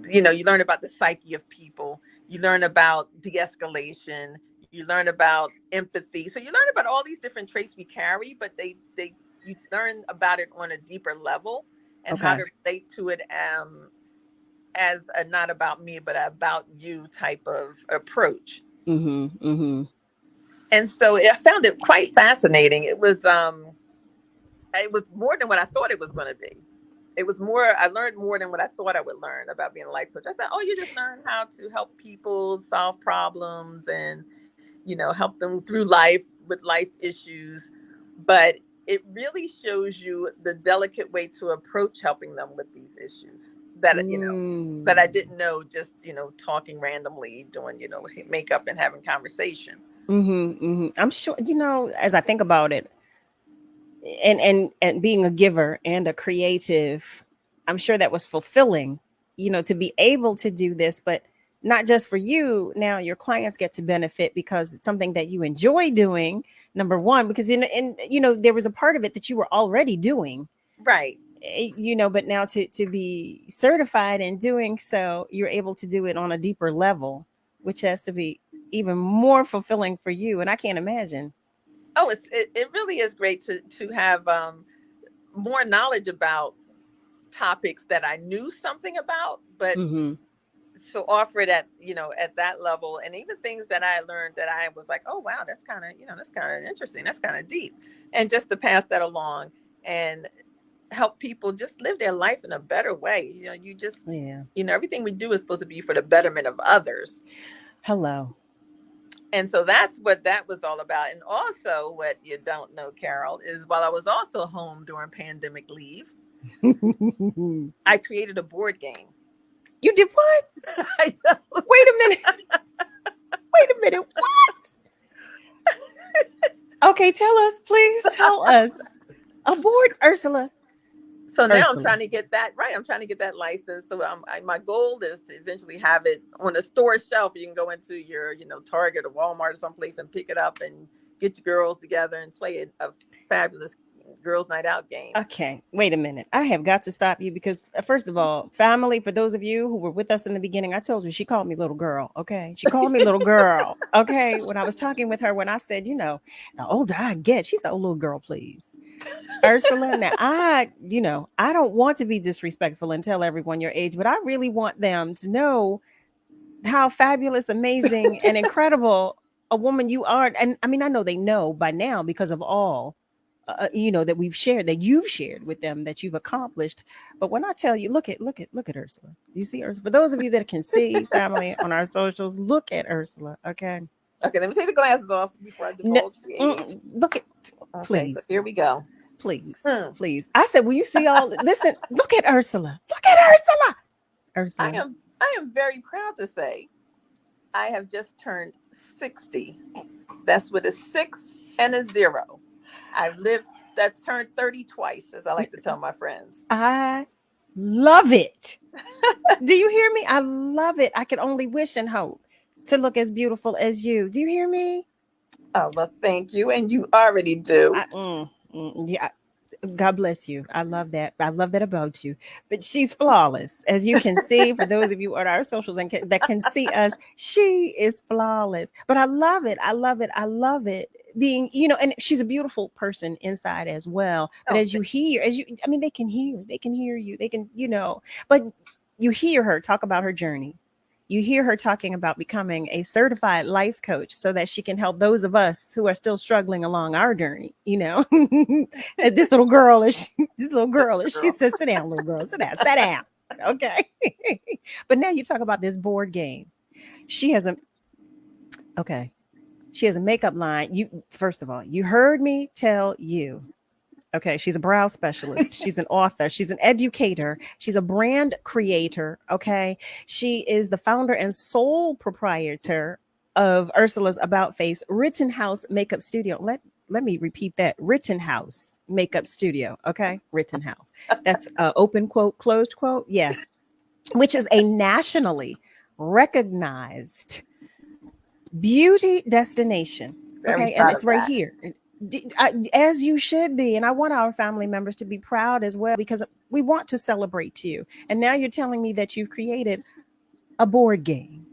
Speaker 3: you learn about the psyche of people. You learn about de-escalation. You learn about empathy. So you learn about all these different traits we carry, but you learn about it on a deeper level, and how to relate to it as a not about me, but about you type of approach.
Speaker 2: Mm-hmm, mm-hmm.
Speaker 3: And so I found it quite fascinating. It was more than what I thought it was going to be. I learned more than what I thought I would learn about being a life coach. I thought, you just learn how to help people solve problems and, help them through life with life issues. But it really shows you the delicate way to approach helping them with these issues that, that I didn't know just, talking randomly, doing, makeup and having conversation.
Speaker 2: I'm sure, as I think about it, and being a giver and a creative, I'm sure that was fulfilling, to be able to do this, but not just for you. Now your clients get to benefit because it's something that you enjoy doing. Number one, because there was a part of it that you were already doing,
Speaker 3: Right.
Speaker 2: but now to be certified in doing so, you're able to do it on a deeper level, which has to be even more fulfilling for you. And I can't imagine.
Speaker 3: Oh, it really is great to have more knowledge about topics that I knew something about, but to offer it at that level, and even things that I learned that I was like, oh wow, that's kind of interesting, that's kind of deep, and just to pass that along and help people just live their life in a better way. Everything we do is supposed to be for the betterment of others.
Speaker 2: Hello.
Speaker 3: And so that's what that was all about. And also what you don't know, Carol, is while I was also home during pandemic leave, I created a board game.
Speaker 2: You did what?
Speaker 3: I know.
Speaker 2: Wait a minute. Wait a minute. What? Okay, tell us, please tell us. A board, Ursula.
Speaker 3: So now I'm trying to get that right. I'm trying to get that license. So my goal is to eventually have it on a store shelf. You can go into your, Target or Walmart or someplace and pick it up and get your girls together and play a fabulous girls' night out game.
Speaker 2: Okay, wait a minute. I have got to stop you because, first of all, family, for those of you who were with us in the beginning, I told you she called me little girl. Okay, she called me little girl. Okay, when I was talking with her, when I said, the older I get, she said, oh, little girl, please. Ursula, now I don't want to be disrespectful and tell everyone your age, but I really want them to know how fabulous, amazing, and incredible a woman you are. And I mean, I know they know by now because of all that we've shared, that you've shared with them, that you've accomplished. But when I tell you, look at Ursula. You see Ursula. For those of you that can see family on our socials, look at Ursula. Okay,
Speaker 3: let me take the glasses off before I divulge the age.
Speaker 2: Look at, please.
Speaker 3: So here we go.
Speaker 2: Please. I said, will you see all? Listen, look at Ursula. Look at Ursula. Ursula.
Speaker 3: I am very proud to say I have just turned 60. That's with a 6 and a 0. I've turned 30 twice, as I like to tell my friends.
Speaker 2: I love it. Do you hear me? I love it. I can only wish and hope to look as beautiful as you. Do you hear me?
Speaker 3: Oh, well, thank you. And you already do.
Speaker 2: Yeah. God bless you. I love that. I love that about you. But she's flawless. As you can see, for those of you on our socials and that can see us, she is flawless. But I love it. I love it. I love it. Being, and she's a beautiful person inside as well. But as you hear, they can hear you. They can, but you hear her talk about her journey. You hear her talking about becoming a certified life coach so that she can help those of us who are still struggling along our journey. This little girl, she says, sit down, little girl, sit down. Okay. But now you talk about this board game. She has a makeup line. First of all, you heard me tell you. Okay, she's a brow specialist. She's an author. She's an educator. She's a brand creator. Okay, she is the founder and sole proprietor of Ursula's About Face Rittenhouse Makeup Studio. Let me repeat that: Rittenhouse Makeup Studio. Okay, Rittenhouse. That's open quote, closed quote. Yes, which is a nationally recognized beauty destination. Okay, and it's right here. As you should be. And I want our family members to be proud as well, because we want to celebrate you. And now you're telling me that you've created a board game.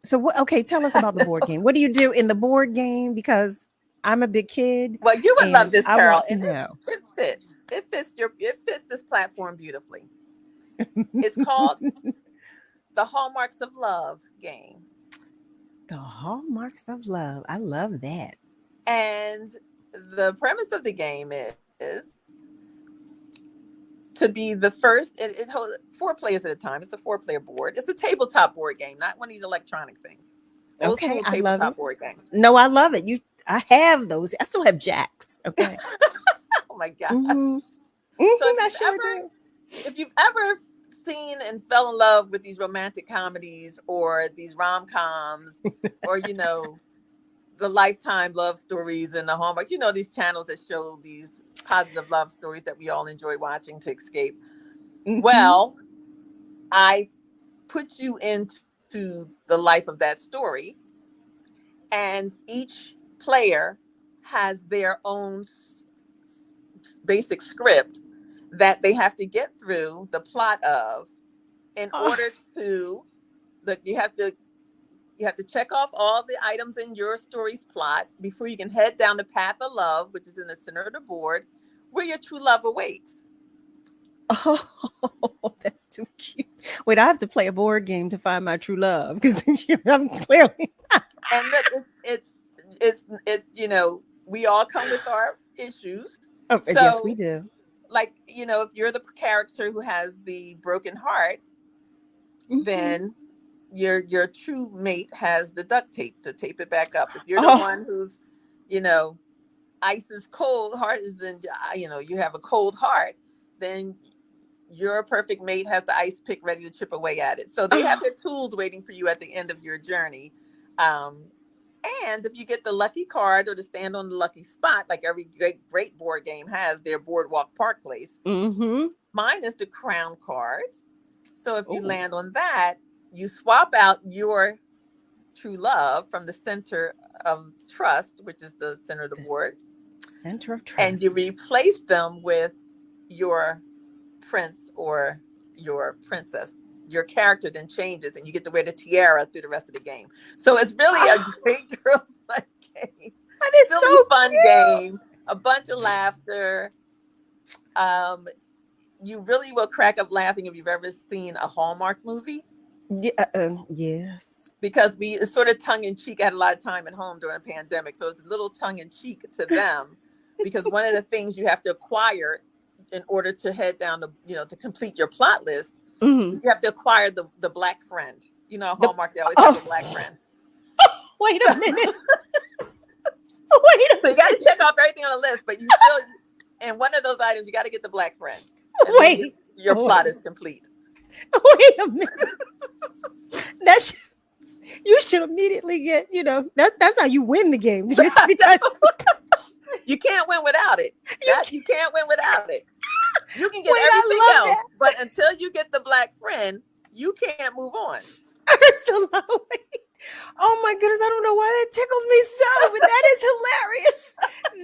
Speaker 2: So, tell us about the board game. What do you do in the board game? Because I'm a big kid.
Speaker 3: Well, you would love this, Carol.
Speaker 2: It
Speaker 3: fits. It fits this platform beautifully. It's called the Hallmarks of Love game.
Speaker 2: The Hallmarks of Love. I love that.
Speaker 3: And the premise of the game is to be the first. It holds 4 players at a time. It's a 4-player board. It's a tabletop board game, not one of these electronic things.
Speaker 2: Okay, I love it.
Speaker 3: Board game.
Speaker 2: No, I love it. I have those. I still have jacks. Okay.
Speaker 3: Oh my gosh.
Speaker 2: Mm-hmm.
Speaker 3: So if you've ever seen and fell in love with these romantic comedies or these rom-coms or the Lifetime love stories and the Hallmark, these channels that show these positive love stories that we all enjoy watching to escape.
Speaker 2: Mhm.
Speaker 3: Well, I put you into the life of that story, and each player has their own basic script that they have to get through the plot of in order to you have to check off all the items in your story's plot before you can head down the path of love, which is in the center of the board, where your true love awaits.
Speaker 2: Oh, that's too cute. Wait, I have to play a board game to find my true love because I'm clearly.
Speaker 3: And look, it's we all come with our issues.
Speaker 2: Oh,
Speaker 3: So,
Speaker 2: yes, we do.
Speaker 3: Like, if you're the character who has the broken heart, then your true mate has the duct tape to tape it back up. If you're the one who's, ice is cold, heart is in, you have a cold heart, then your perfect mate has the ice pick ready to chip away at it. So they have their tools waiting for you at the end of your journey. And if you get the lucky card or to stand on the lucky spot, like every great board game has their boardwalk park place.
Speaker 2: Mm-hmm.
Speaker 3: Mine is the crown card. So if you land on that, you swap out your true love from the center of trust, which is the center of the board.
Speaker 2: Center of trust.
Speaker 3: And you replace them with your prince or your princess. Your character then changes and you get to wear the tiara through the rest of the game. So it's really a great girls' night game.
Speaker 2: That is
Speaker 3: really
Speaker 2: so
Speaker 3: fun
Speaker 2: cute.
Speaker 3: game. A bunch of laughter. You really will crack up laughing if you've ever seen a Hallmark movie.
Speaker 2: Yeah, yes.
Speaker 3: Because it's sort of tongue in cheek. I had a lot of time at home during the pandemic, so it's a little tongue in cheek to them. Because one of the things you have to acquire in order to head down to complete your plot list, you have to acquire the black friend. Hallmark, they always have a black friend.
Speaker 2: Wait a minute.
Speaker 3: So you got to check off everything on the list, but you still, and one of those items, you got to get the black friend. And your plot is complete.
Speaker 2: Wait a minute. You should immediately get, that's how you win the game. Because
Speaker 3: you can't win without it. You can't win without it. You can get everything else, but until you get the black friend, you can't move on.
Speaker 2: Ursula, oh my goodness, I don't know why that tickled me so, but that is hilarious.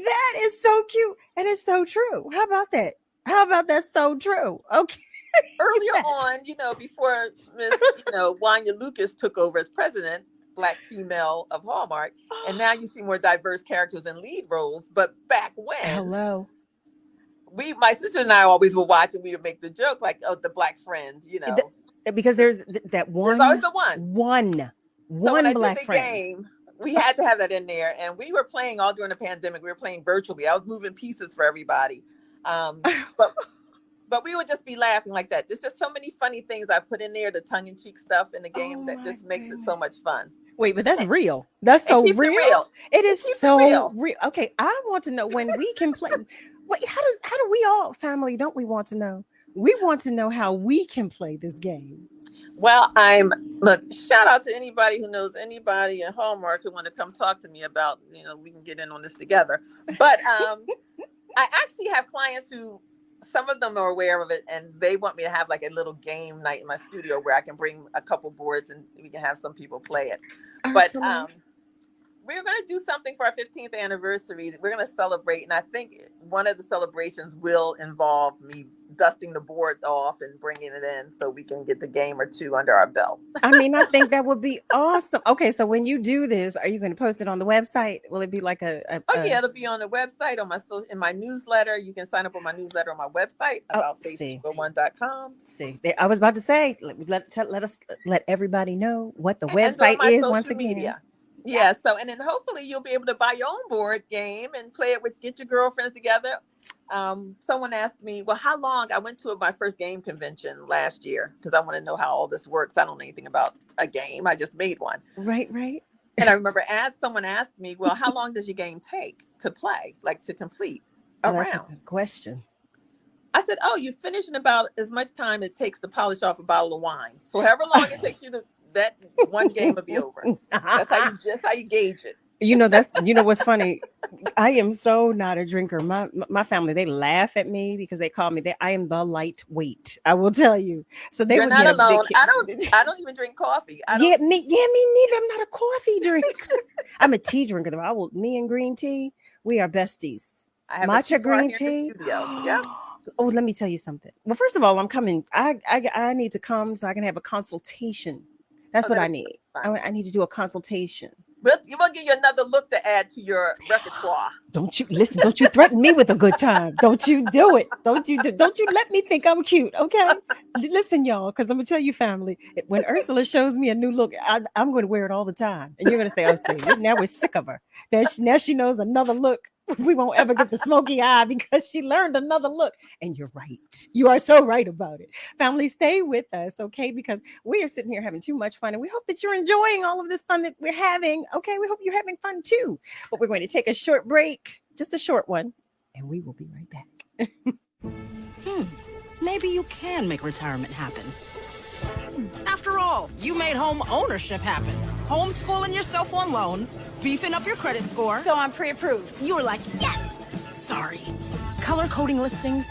Speaker 2: That is so cute, and it's so true. How about that? How about that's so true? Okay.
Speaker 3: Earlier on, before Miss, Wanya Lucas took over as president, black female of Hallmark, and now you see more diverse characters in lead roles. But back when, my sister and I always would watch, and we would make the joke like, "Oh, the black friend,"
Speaker 2: because there's that one.
Speaker 3: There's always the one.
Speaker 2: So
Speaker 3: when I
Speaker 2: black
Speaker 3: did the
Speaker 2: friend.
Speaker 3: game, we had to have that in there, and we were playing all during the pandemic. We were playing virtually. I was moving pieces for everybody, but we would just be laughing like that. There's just so many funny things I put in there, the tongue-in-cheek stuff in the game that just makes it so much fun.
Speaker 2: Wait, but that's real. That's so real. It is so real. Okay, I want to know when we can play. Wait, how do we all, family, don't we want to know? We want to know how we can play this game.
Speaker 3: Well, shout out to anybody who knows anybody in Hallmark who want to come talk to me about, we can get in on this together. But I actually have clients who, some of them are aware of it, and they want me to have like a little game night in my studio where I can bring a couple boards and we can have some people play it. But we're going to do something for our 15th anniversary. We're going to celebrate, and I think one of the celebrations will involve me dusting the board off and bringing it in so we can get the game or two under our belt.
Speaker 2: I think that would be awesome. Okay, so when you do this, are you going to post it on the website? Will it be like yeah,
Speaker 3: it'll be on the website, in my newsletter. You can sign up on my newsletter on my website, aboutface1.com.
Speaker 2: See, I was about to say, let everybody know what the website is once again.
Speaker 3: Media. Yeah, so and then hopefully you'll be able to buy your own board game and play it get your girlfriends together. Someone asked me, well, how long? I went to my first game convention last year because I want to know how all this works. I don't know anything about a game. I just made one.
Speaker 2: Right.
Speaker 3: And I remember someone asked me, well, how long does your game take to play, like to complete a round?
Speaker 2: That's a good question.
Speaker 3: I said, you finish in about as much time it takes to polish off a bottle of wine. So however long it takes you that one game will be over. That's how you gauge it.
Speaker 2: What's funny. I am so not a drinker. My family, they laugh at me because they call me that I am the lightweight. I will tell you. So they
Speaker 3: You're
Speaker 2: would
Speaker 3: not
Speaker 2: get
Speaker 3: alone.
Speaker 2: a big.
Speaker 3: I don't even drink coffee.
Speaker 2: Me neither. I'm not a coffee drinker. I'm a tea drinker though. Me and green tea, we are besties.
Speaker 3: I have
Speaker 2: Matcha
Speaker 3: a
Speaker 2: green
Speaker 3: here in
Speaker 2: tea.
Speaker 3: the studio. Yep.
Speaker 2: Oh, let me tell you something. Well, first of all, I'm coming. I need to come so I can have a consultation. That's what I need. I need to do a consultation.
Speaker 3: But we'll give you another look to add to your repertoire.
Speaker 2: Don't you listen? Don't you threaten me with a good time? Don't you do it? Don't you let me think I'm cute? Okay, listen, y'all, because let me tell you, family. When Ursula shows me a new look, I'm going to wear it all the time, and you're going to say, "Oh, see, now we're sick of her. Now she knows another look. We won't ever get the smoky eye because she learned another look." And you're right. You are so right about it. Family, stay with us, okay? Because we are sitting here having too much fun, and we hope that you're enjoying all of this fun that we're having. Okay, we hope you're having fun too. But we're going to take a short break, just a short one, and we will be right back.
Speaker 16: Maybe you can make retirement happen. After all, you made home ownership happen. Homeschooling yourself on loans, beefing up your credit score. So I'm pre-approved. You were like, yes! Sorry. Color coding listings,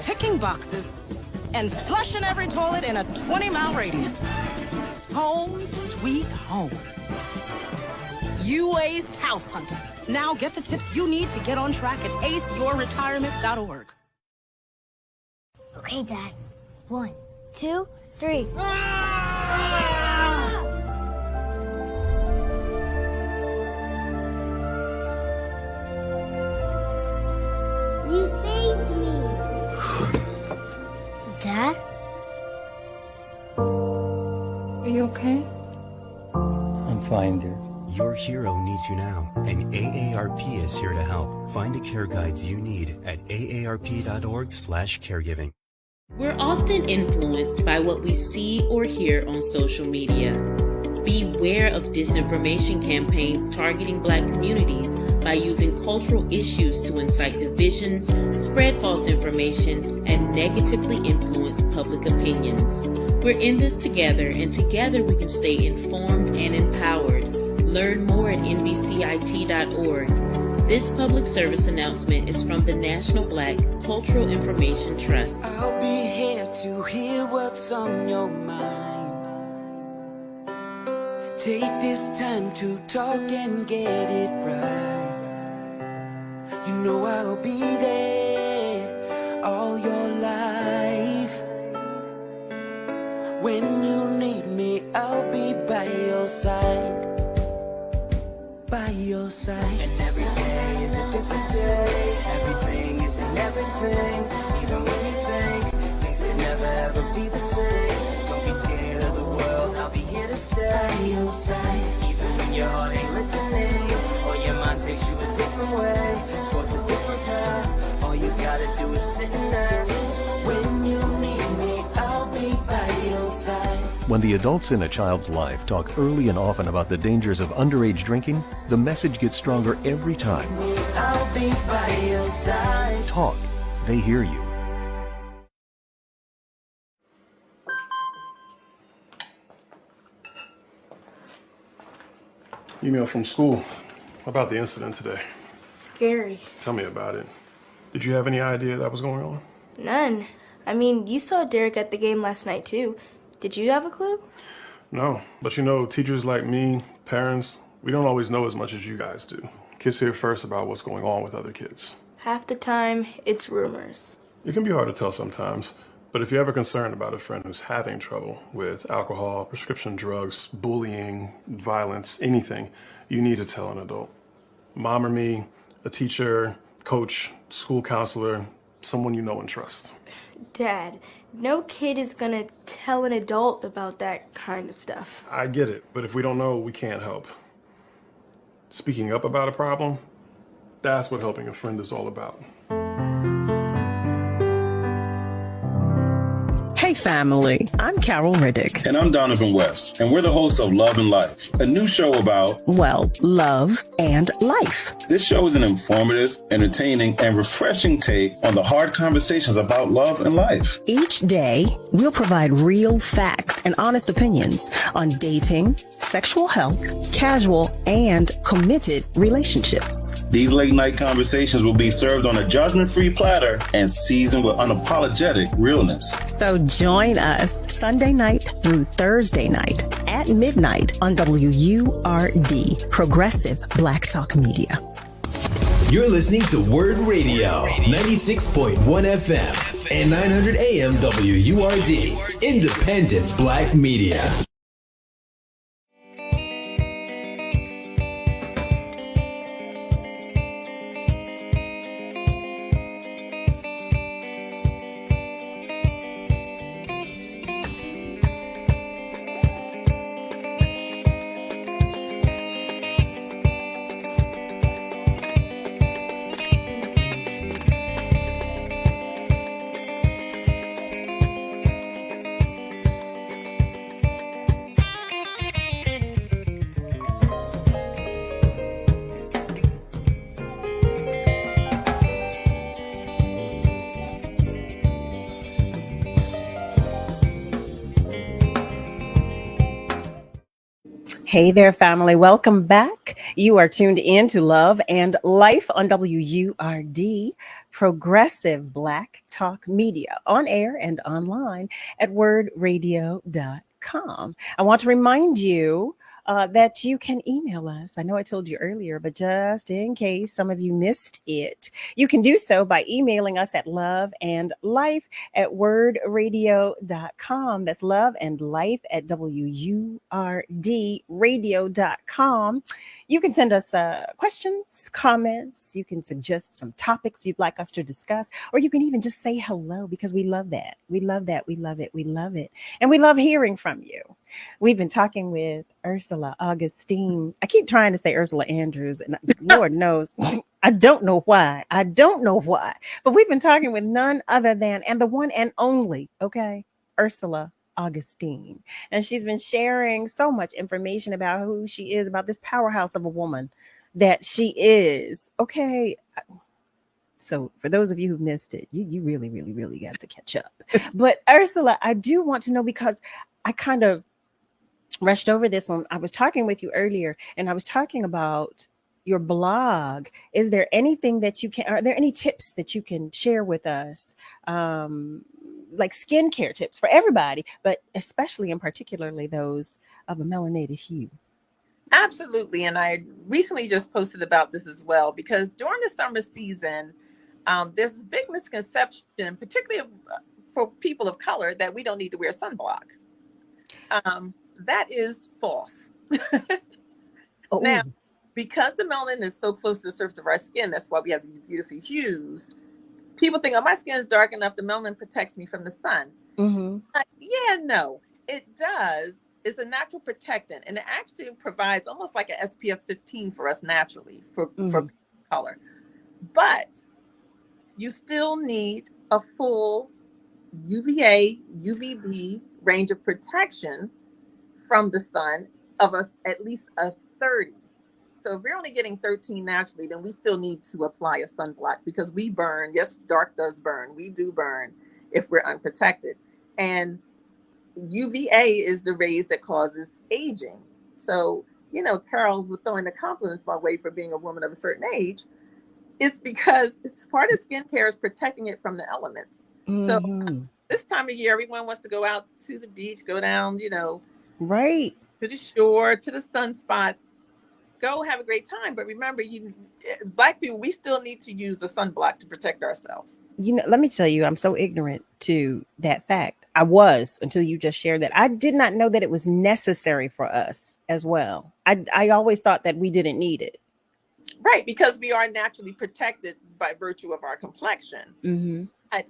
Speaker 16: ticking boxes, and flushing every toilet in a 20-mile radius. Home sweet home. You aced house hunting. Now get the tips you need to get on track at aceyourretirement.org.
Speaker 18: Okay, Dad. 1, 2, 3. You saved me. Dad?
Speaker 21: Are you okay?
Speaker 22: I'm fine, dear.
Speaker 23: Your hero needs you now, and AARP is here to help. Find the care guides you need at aarp.org/caregiving.
Speaker 6: We're often influenced by what we see or hear on social media. Beware of disinformation campaigns targeting Black communities by using cultural issues to incite divisions, spread false information, and negatively influence public opinions. We're in this together, and together we can stay informed and empowered. Learn more at nbcit.org. This public service announcement is from the National Black Cultural Information Trust.
Speaker 14: I'll be here to hear what's on your mind. Take this time to talk and get it right. You know I'll be there all your life. When you need me, I'll be by your side. By your side. And every day is a different day. Everything is in everything. Even when you think things can never ever be the same. Don't be scared of the world. I'll be here to stay. By your side. Even when your heart ain't listening, or your mind takes you a different way, towards a different path. All you gotta do is sit and ask. When you need me, I'll be by your side.
Speaker 15: When the adults in a child's life talk early and often about the dangers of underage drinking, the message gets stronger every time.
Speaker 14: I'll be by your side.
Speaker 15: Talk. They hear you.
Speaker 8: Email from school about the incident today.
Speaker 12: Scary.
Speaker 8: Tell me about it. Did you have any idea that was going on?
Speaker 12: None. I mean, you saw Derek at the game last night, too. Did you have a clue?
Speaker 8: No, but you know, teachers like me, parents, we don't always know as much as you guys do. Kids hear first about what's going on with other kids.
Speaker 12: Half the time, it's rumors.
Speaker 8: It can be hard to tell sometimes, but if you're ever concerned about a friend who's having trouble with alcohol, prescription drugs, bullying, violence, anything, you need to tell an adult. Mom or me, a teacher, coach, school counselor, someone you know and trust.
Speaker 12: Dad, no kid is gonna tell an adult about that kind of stuff.
Speaker 8: I get it, but if we don't know, we can't help. Speaking up about a problem, that's what helping a friend is all about.
Speaker 16: Hey
Speaker 2: Hey, family. I'm Carol Riddick.
Speaker 4: And I'm Donavan West. And we're the hosts of Love and Life, a new show about,
Speaker 2: well, love and life.
Speaker 4: This show is an informative, entertaining, and refreshing take on the hard conversations about love and life.
Speaker 2: Each day, we'll provide real facts and honest opinions on dating, sexual health, casual, and committed relationships.
Speaker 4: These late night conversations will be served on a judgment-free platter and seasoned with unapologetic realness.
Speaker 2: So join us Sunday night through Thursday night at midnight on WURD, Progressive Black Talk Media.
Speaker 10: You're listening to WURD Radio, 96.1 FM and 900 AM WURD, Independent Black Media.
Speaker 2: Hey there, family. Welcome back. You are tuned in to Love and Life on WURD, Progressive Black Talk Media, on air and online at wordradio.com. I want to remind you that you can email us. I know I told you earlier, but just in case some of you missed it, you can do so by emailing us at loveandlife@wordradio.com. That's love and life at WURDradio.com. You can send us questions, comments. You can suggest some topics you'd like us to discuss, or you can even just say hello, because we love that. We love that. We love it. We love it. And we love hearing from you. We've been talking with URSULA Augustine. I keep trying to say Ursula Andrews, and Lord knows, I don't know why. But we've been talking with none other than, and the one and only, okay, URSULA Augustine. And she's been sharing so much information about who she is, about this powerhouse of a woman that she is. Okay. So for those of you who missed it, you really, really, really got to catch up. But URSULA, I do want to know, because I kind of rushed over this when I was talking with you earlier, and I was talking about your blog. Is there anything that are there any tips that you can share with us? Like skincare tips for everybody, but especially and particularly those of a melanated hue.
Speaker 3: Absolutely. And I recently just posted about this as well, because during the summer season, there's this big misconception, particularly for people of color, that we don't need to wear sunblock. That is false. Now, because the melanin is so close to the surface of our skin, that's why we have these beautiful hues. People think, oh, my skin is dark enough, the melanin protects me from the sun.
Speaker 2: Mm-hmm.
Speaker 3: Yeah, no, it does. It's a natural protectant, and it actually provides almost like an SPF 15 for us naturally for color. But you still need a full UVA, UVB range of protection from the sun of at least a 30. So if we're only getting 13 naturally, then we still need to apply a sunblock, because we burn. Yes, dark does burn. We do burn if we're unprotected. And UVA is the rays that causes aging. So, Carol was throwing the compliments my way for being a woman of a certain age. It's because it's part of skincare is protecting it from the elements. So this time of year, everyone wants to go out to the beach, go down,
Speaker 2: right
Speaker 3: to the shore, to the sunspots. Go have a great time. But remember, Black people, we still need to use the sunblock to protect ourselves.
Speaker 2: Let me tell you, I'm so ignorant to that fact. I was, until you just shared that. I did not know that it was necessary for us as well. I always thought that we didn't need it.
Speaker 3: Right, because we are naturally protected by virtue of our complexion.
Speaker 2: Mm-hmm.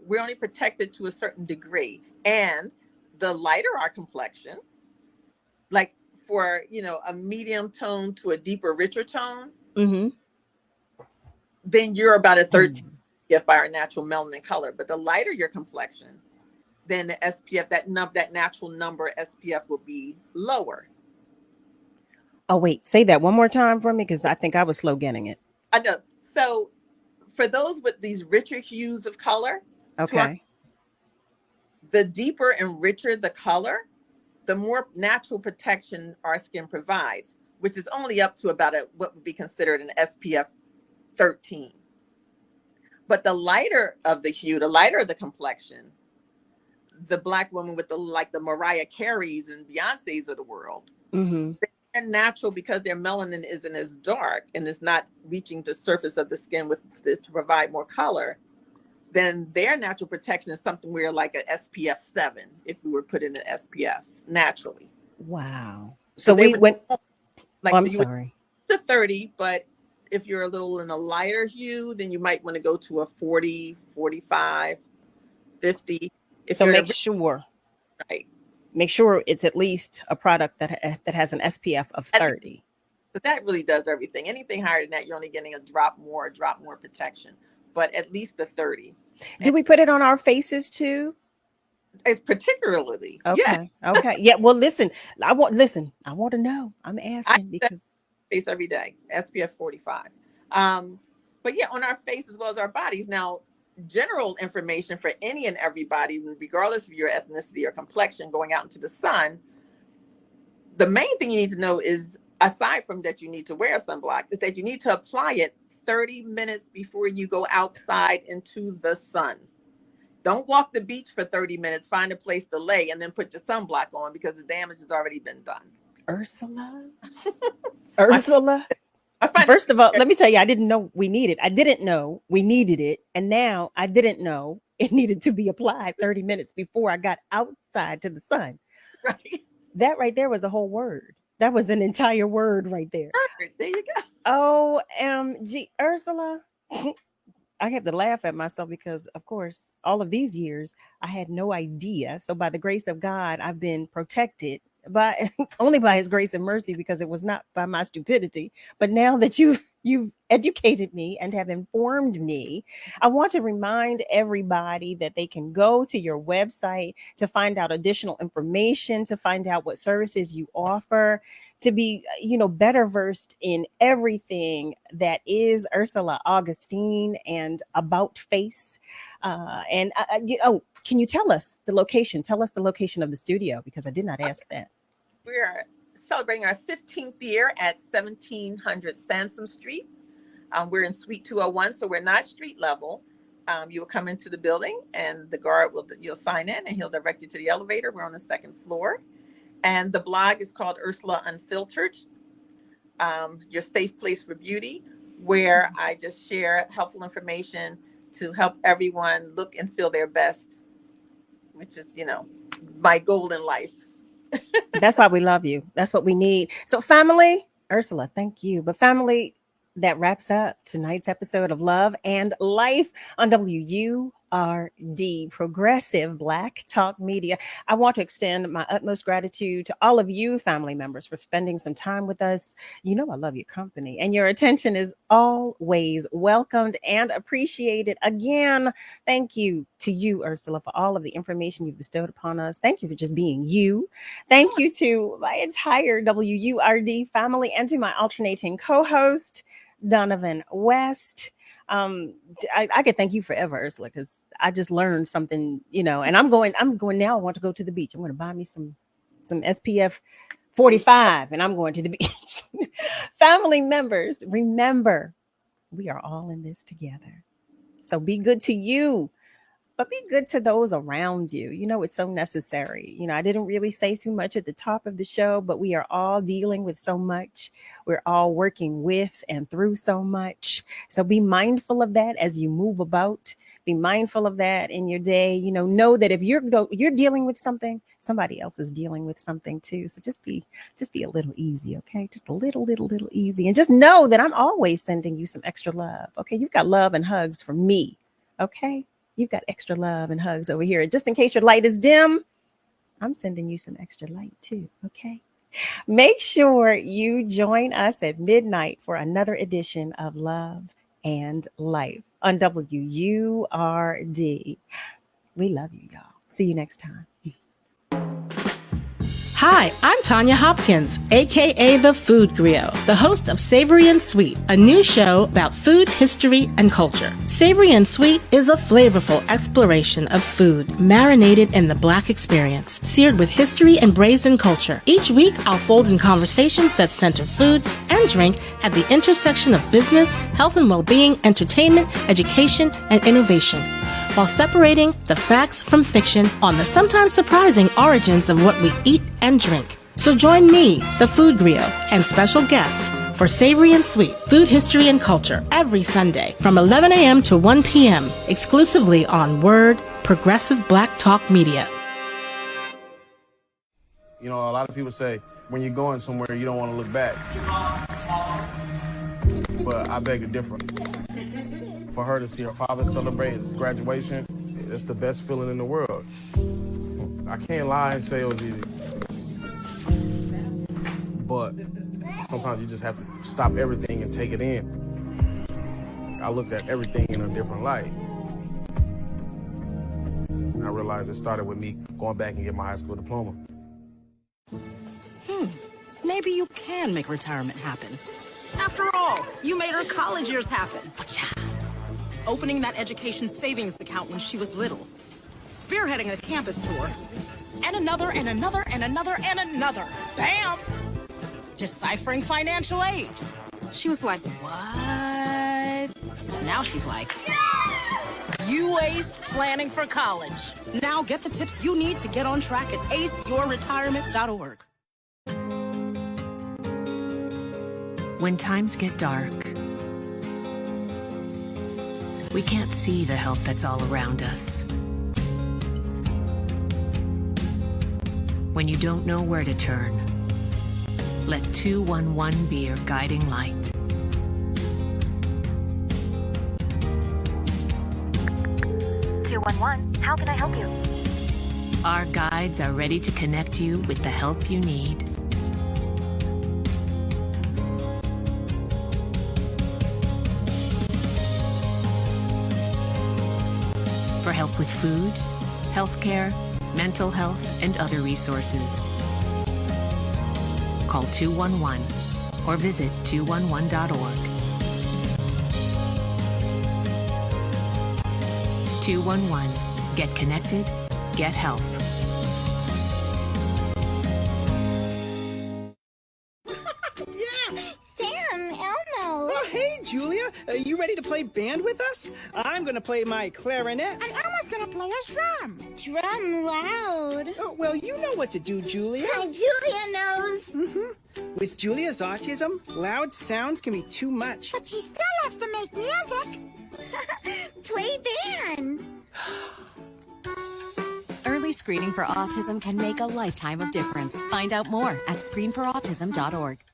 Speaker 3: We're only protected to a certain degree. And the lighter our complexion, like for, a medium tone to a deeper, richer tone, then you're about a 13 by our natural melanin color. But the lighter your complexion, then the SPF, that natural number SPF will be lower.
Speaker 2: Oh, wait, say that one more time for me, because I think I was slow getting it.
Speaker 3: I know. So for those with these richer hues of color,
Speaker 2: Okay.
Speaker 3: the deeper and richer the color, the more natural protection our skin provides, which is only up to about what would be considered an SPF 13. But the lighter of the hue, the lighter of the complexion, the Black woman with the Mariah Careys and Beyoncés of the world, they're natural because their melanin isn't as dark and is not reaching the surface of the skin to provide more color. Then their natural protection is something where like an SPF 7, if we were put in the SPFs naturally.
Speaker 2: Wow. So we went, I'm sorry.
Speaker 3: To 30, but if you're a little in a lighter hue, then you might want to go to a 40, 45, 50.
Speaker 2: So make sure,
Speaker 3: right?
Speaker 2: Make sure it's at least a product that has an SPF of 30.
Speaker 3: But that really does everything. Anything higher than that, you're only getting a drop more protection. But at least the 30.
Speaker 2: Do we put it on our faces too?
Speaker 3: It's particularly.
Speaker 2: Okay. Yeah. Okay. Yeah. Well, listen, I want to know. I'm asking because
Speaker 3: face every day, SPF 45. But yeah, on our face as well as our bodies. Now, general information for any and everybody, regardless of your ethnicity or complexion, going out into the sun. The main thing you need to know is, aside from that, you need to wear sunblock, is that you need to apply it 30 minutes before you go outside into the sun. Don't walk the beach for 30 minutes, find a place to lay, and then put your sunblock on because the damage has already been done.
Speaker 2: Ursula? First of all, let me tell you, I didn't know we needed it. And now I didn't know it needed to be applied 30 minutes before I got outside to the sun.
Speaker 3: Right.
Speaker 2: That right there was a whole word. That was an entire word right there.
Speaker 3: Perfect. There you go.
Speaker 2: OMG, Ursula. I have to laugh at myself because, of course, all of these years, I had no idea. So by the grace of God, I've been protected only by his grace and mercy, because it was not by my stupidity. But now that you've educated me and have informed me, I want to remind everybody that they can go to your website to find out additional information, to find out what services you offer, to be, better versed in everything that is Ursula Augustine and About Face. Can you tell us the location? Tell us the location of the studio, because I did not ask that.
Speaker 3: We're celebrating our 15th year at 1700 Sansom Street. We're in Suite 201, so we're not street level. You will come into the building and the guard you'll sign in and he'll direct you to the elevator. We're on the second floor. And the blog is called Ursula Unfiltered, your safe place for beauty, where I just share helpful information to help everyone look and feel their best, which is, my goal in life.
Speaker 2: That's why we love you. That's what we need. So family, Ursula, thank you. But family, that wraps up tonight's episode of Love and Life on WURD, Progressive Black Talk Media. I want to extend my utmost gratitude to all of you family members for spending some time with us. I love your company, and your attention is always welcomed and appreciated. Again, thank you to you, Ursula, for all of the information you've bestowed upon us. Thank you for just being you. Thank you to my entire WURD family and to my alternating co-host, Donavan West. I could thank you forever, Ursula, because I just learned something, and I'm going now. I want to go to the beach. I'm going to buy me some SPF 45 and I'm going to the beach. Family members, remember, we are all in this together. So be good to you, but be good to those around you. It's so necessary. I didn't really say too much at the top of the show, but we are all dealing with so much. We're all working with and through so much. So be mindful of that as you move about. Be mindful of that in your day. Know that if you're dealing with something, somebody else is dealing with something too. So just be a little easy, okay? Just a little easy. And just know that I'm always sending you some extra love, okay? You've got love and hugs from me, okay? You've got extra love and hugs over here. Just in case your light is dim, I'm sending you some extra light too, okay? Make sure you join us at midnight for another edition of Love and Life on WURD. We love you, y'all. See you next time.
Speaker 9: Hi, I'm Tanya Hopkins, aka the Food Griot, the host of Savory and Sweet, a new show about food, history, and culture. Savory and Sweet is a flavorful exploration of food marinated in the Black experience, seared with history and braised in culture. Each week, I'll fold in conversations that center food and drink at the intersection of business, health and well-being, entertainment, education, and innovation, while separating the facts from fiction on the sometimes surprising origins of what we eat and drink. So join me, the Food Griot, and special guests for Savory and Sweet, Food, History, and Culture every Sunday from 11 a.m. to 1 p.m. exclusively on WURD, Progressive Black Talk Media.
Speaker 5: You know, a lot of people say when you're going somewhere, you don't want to look back. But I beg to differ. For her to see her father celebrate his graduation, it's the best feeling in the world. I can't lie and say it was easy. But sometimes you just have to stop everything and take it in. I looked at everything in a different light. I realized it started with me going back and get my high school diploma.
Speaker 16: Maybe you can make retirement happen. After all, you made her college years happen. Opening that education savings account when she was little. Spearheading a campus tour. And another, and another, and another, and another. Bam! Deciphering financial aid. She was like, what? Now she's like, you aced planning for college. Now get the tips you need to get on track at aceyourretirement.org.
Speaker 11: When times get dark, we can't see the help that's all around us. When you don't know where to turn, let 211 be your guiding light.
Speaker 13: How can I help you?
Speaker 11: Our guides are ready to connect you with the help you need. For help with food, healthcare, mental health, and other resources. Call 211 or visit 211.org. 211. Get connected, get help.
Speaker 19: Oh, hey, Julia. You ready to play band with us? I'm going to play my clarinet.
Speaker 18: And Elmo's gonna play his drum. Drum loud.
Speaker 19: Oh, well, you know what to do, Julia.
Speaker 18: Julia knows.
Speaker 19: With Julia's autism, loud sounds can be too much.
Speaker 18: But she still has to make music. Play band.
Speaker 20: Early screening for autism can make a lifetime of difference. Find out more at screenforautism.org.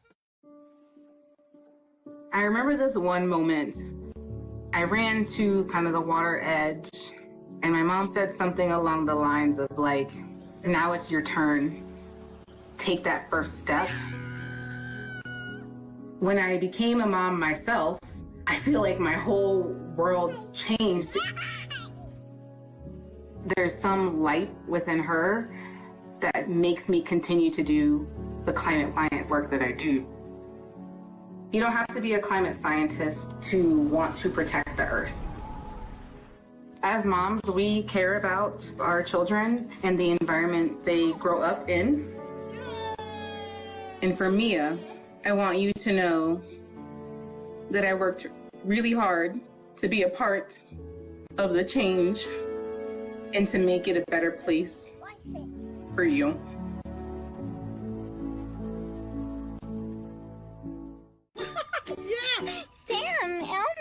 Speaker 24: I remember this one moment. I ran to kind of the water edge, and my mom said something along the lines of like, now it's your turn. Take that first step. When I became a mom myself, I feel like my whole world changed. There's some light within her that makes me continue to do the climate science work that I do. You don't have to be a climate scientist to want to protect the earth. As moms, we care about our children and the environment they grow up in. And for Mia, I want you to know that I worked really hard to be a part of the change and to make it a better place for you.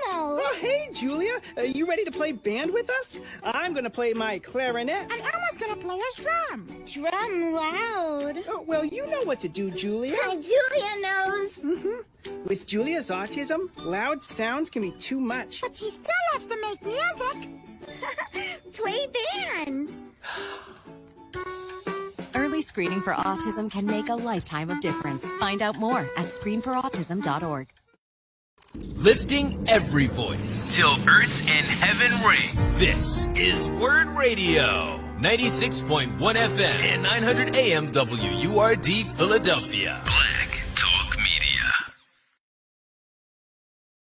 Speaker 18: Elmo.
Speaker 19: Oh, hey, Julia. You ready to play band with us? I'm going to play my clarinet.
Speaker 18: And Elmo's gonna play his drum. Drum loud.
Speaker 19: Oh, well, you know what to do, Julia.
Speaker 18: Julia knows.
Speaker 19: With Julia's autism, loud sounds can be too much.
Speaker 18: But she still has to make music. Play band.
Speaker 20: Early screening for autism can make a lifetime of difference. Find out more at screenforautism.org.
Speaker 10: Lifting every voice till earth and heaven ring. This is WURD Radio. 96.1 FM and 900 AM WURD Philadelphia. Black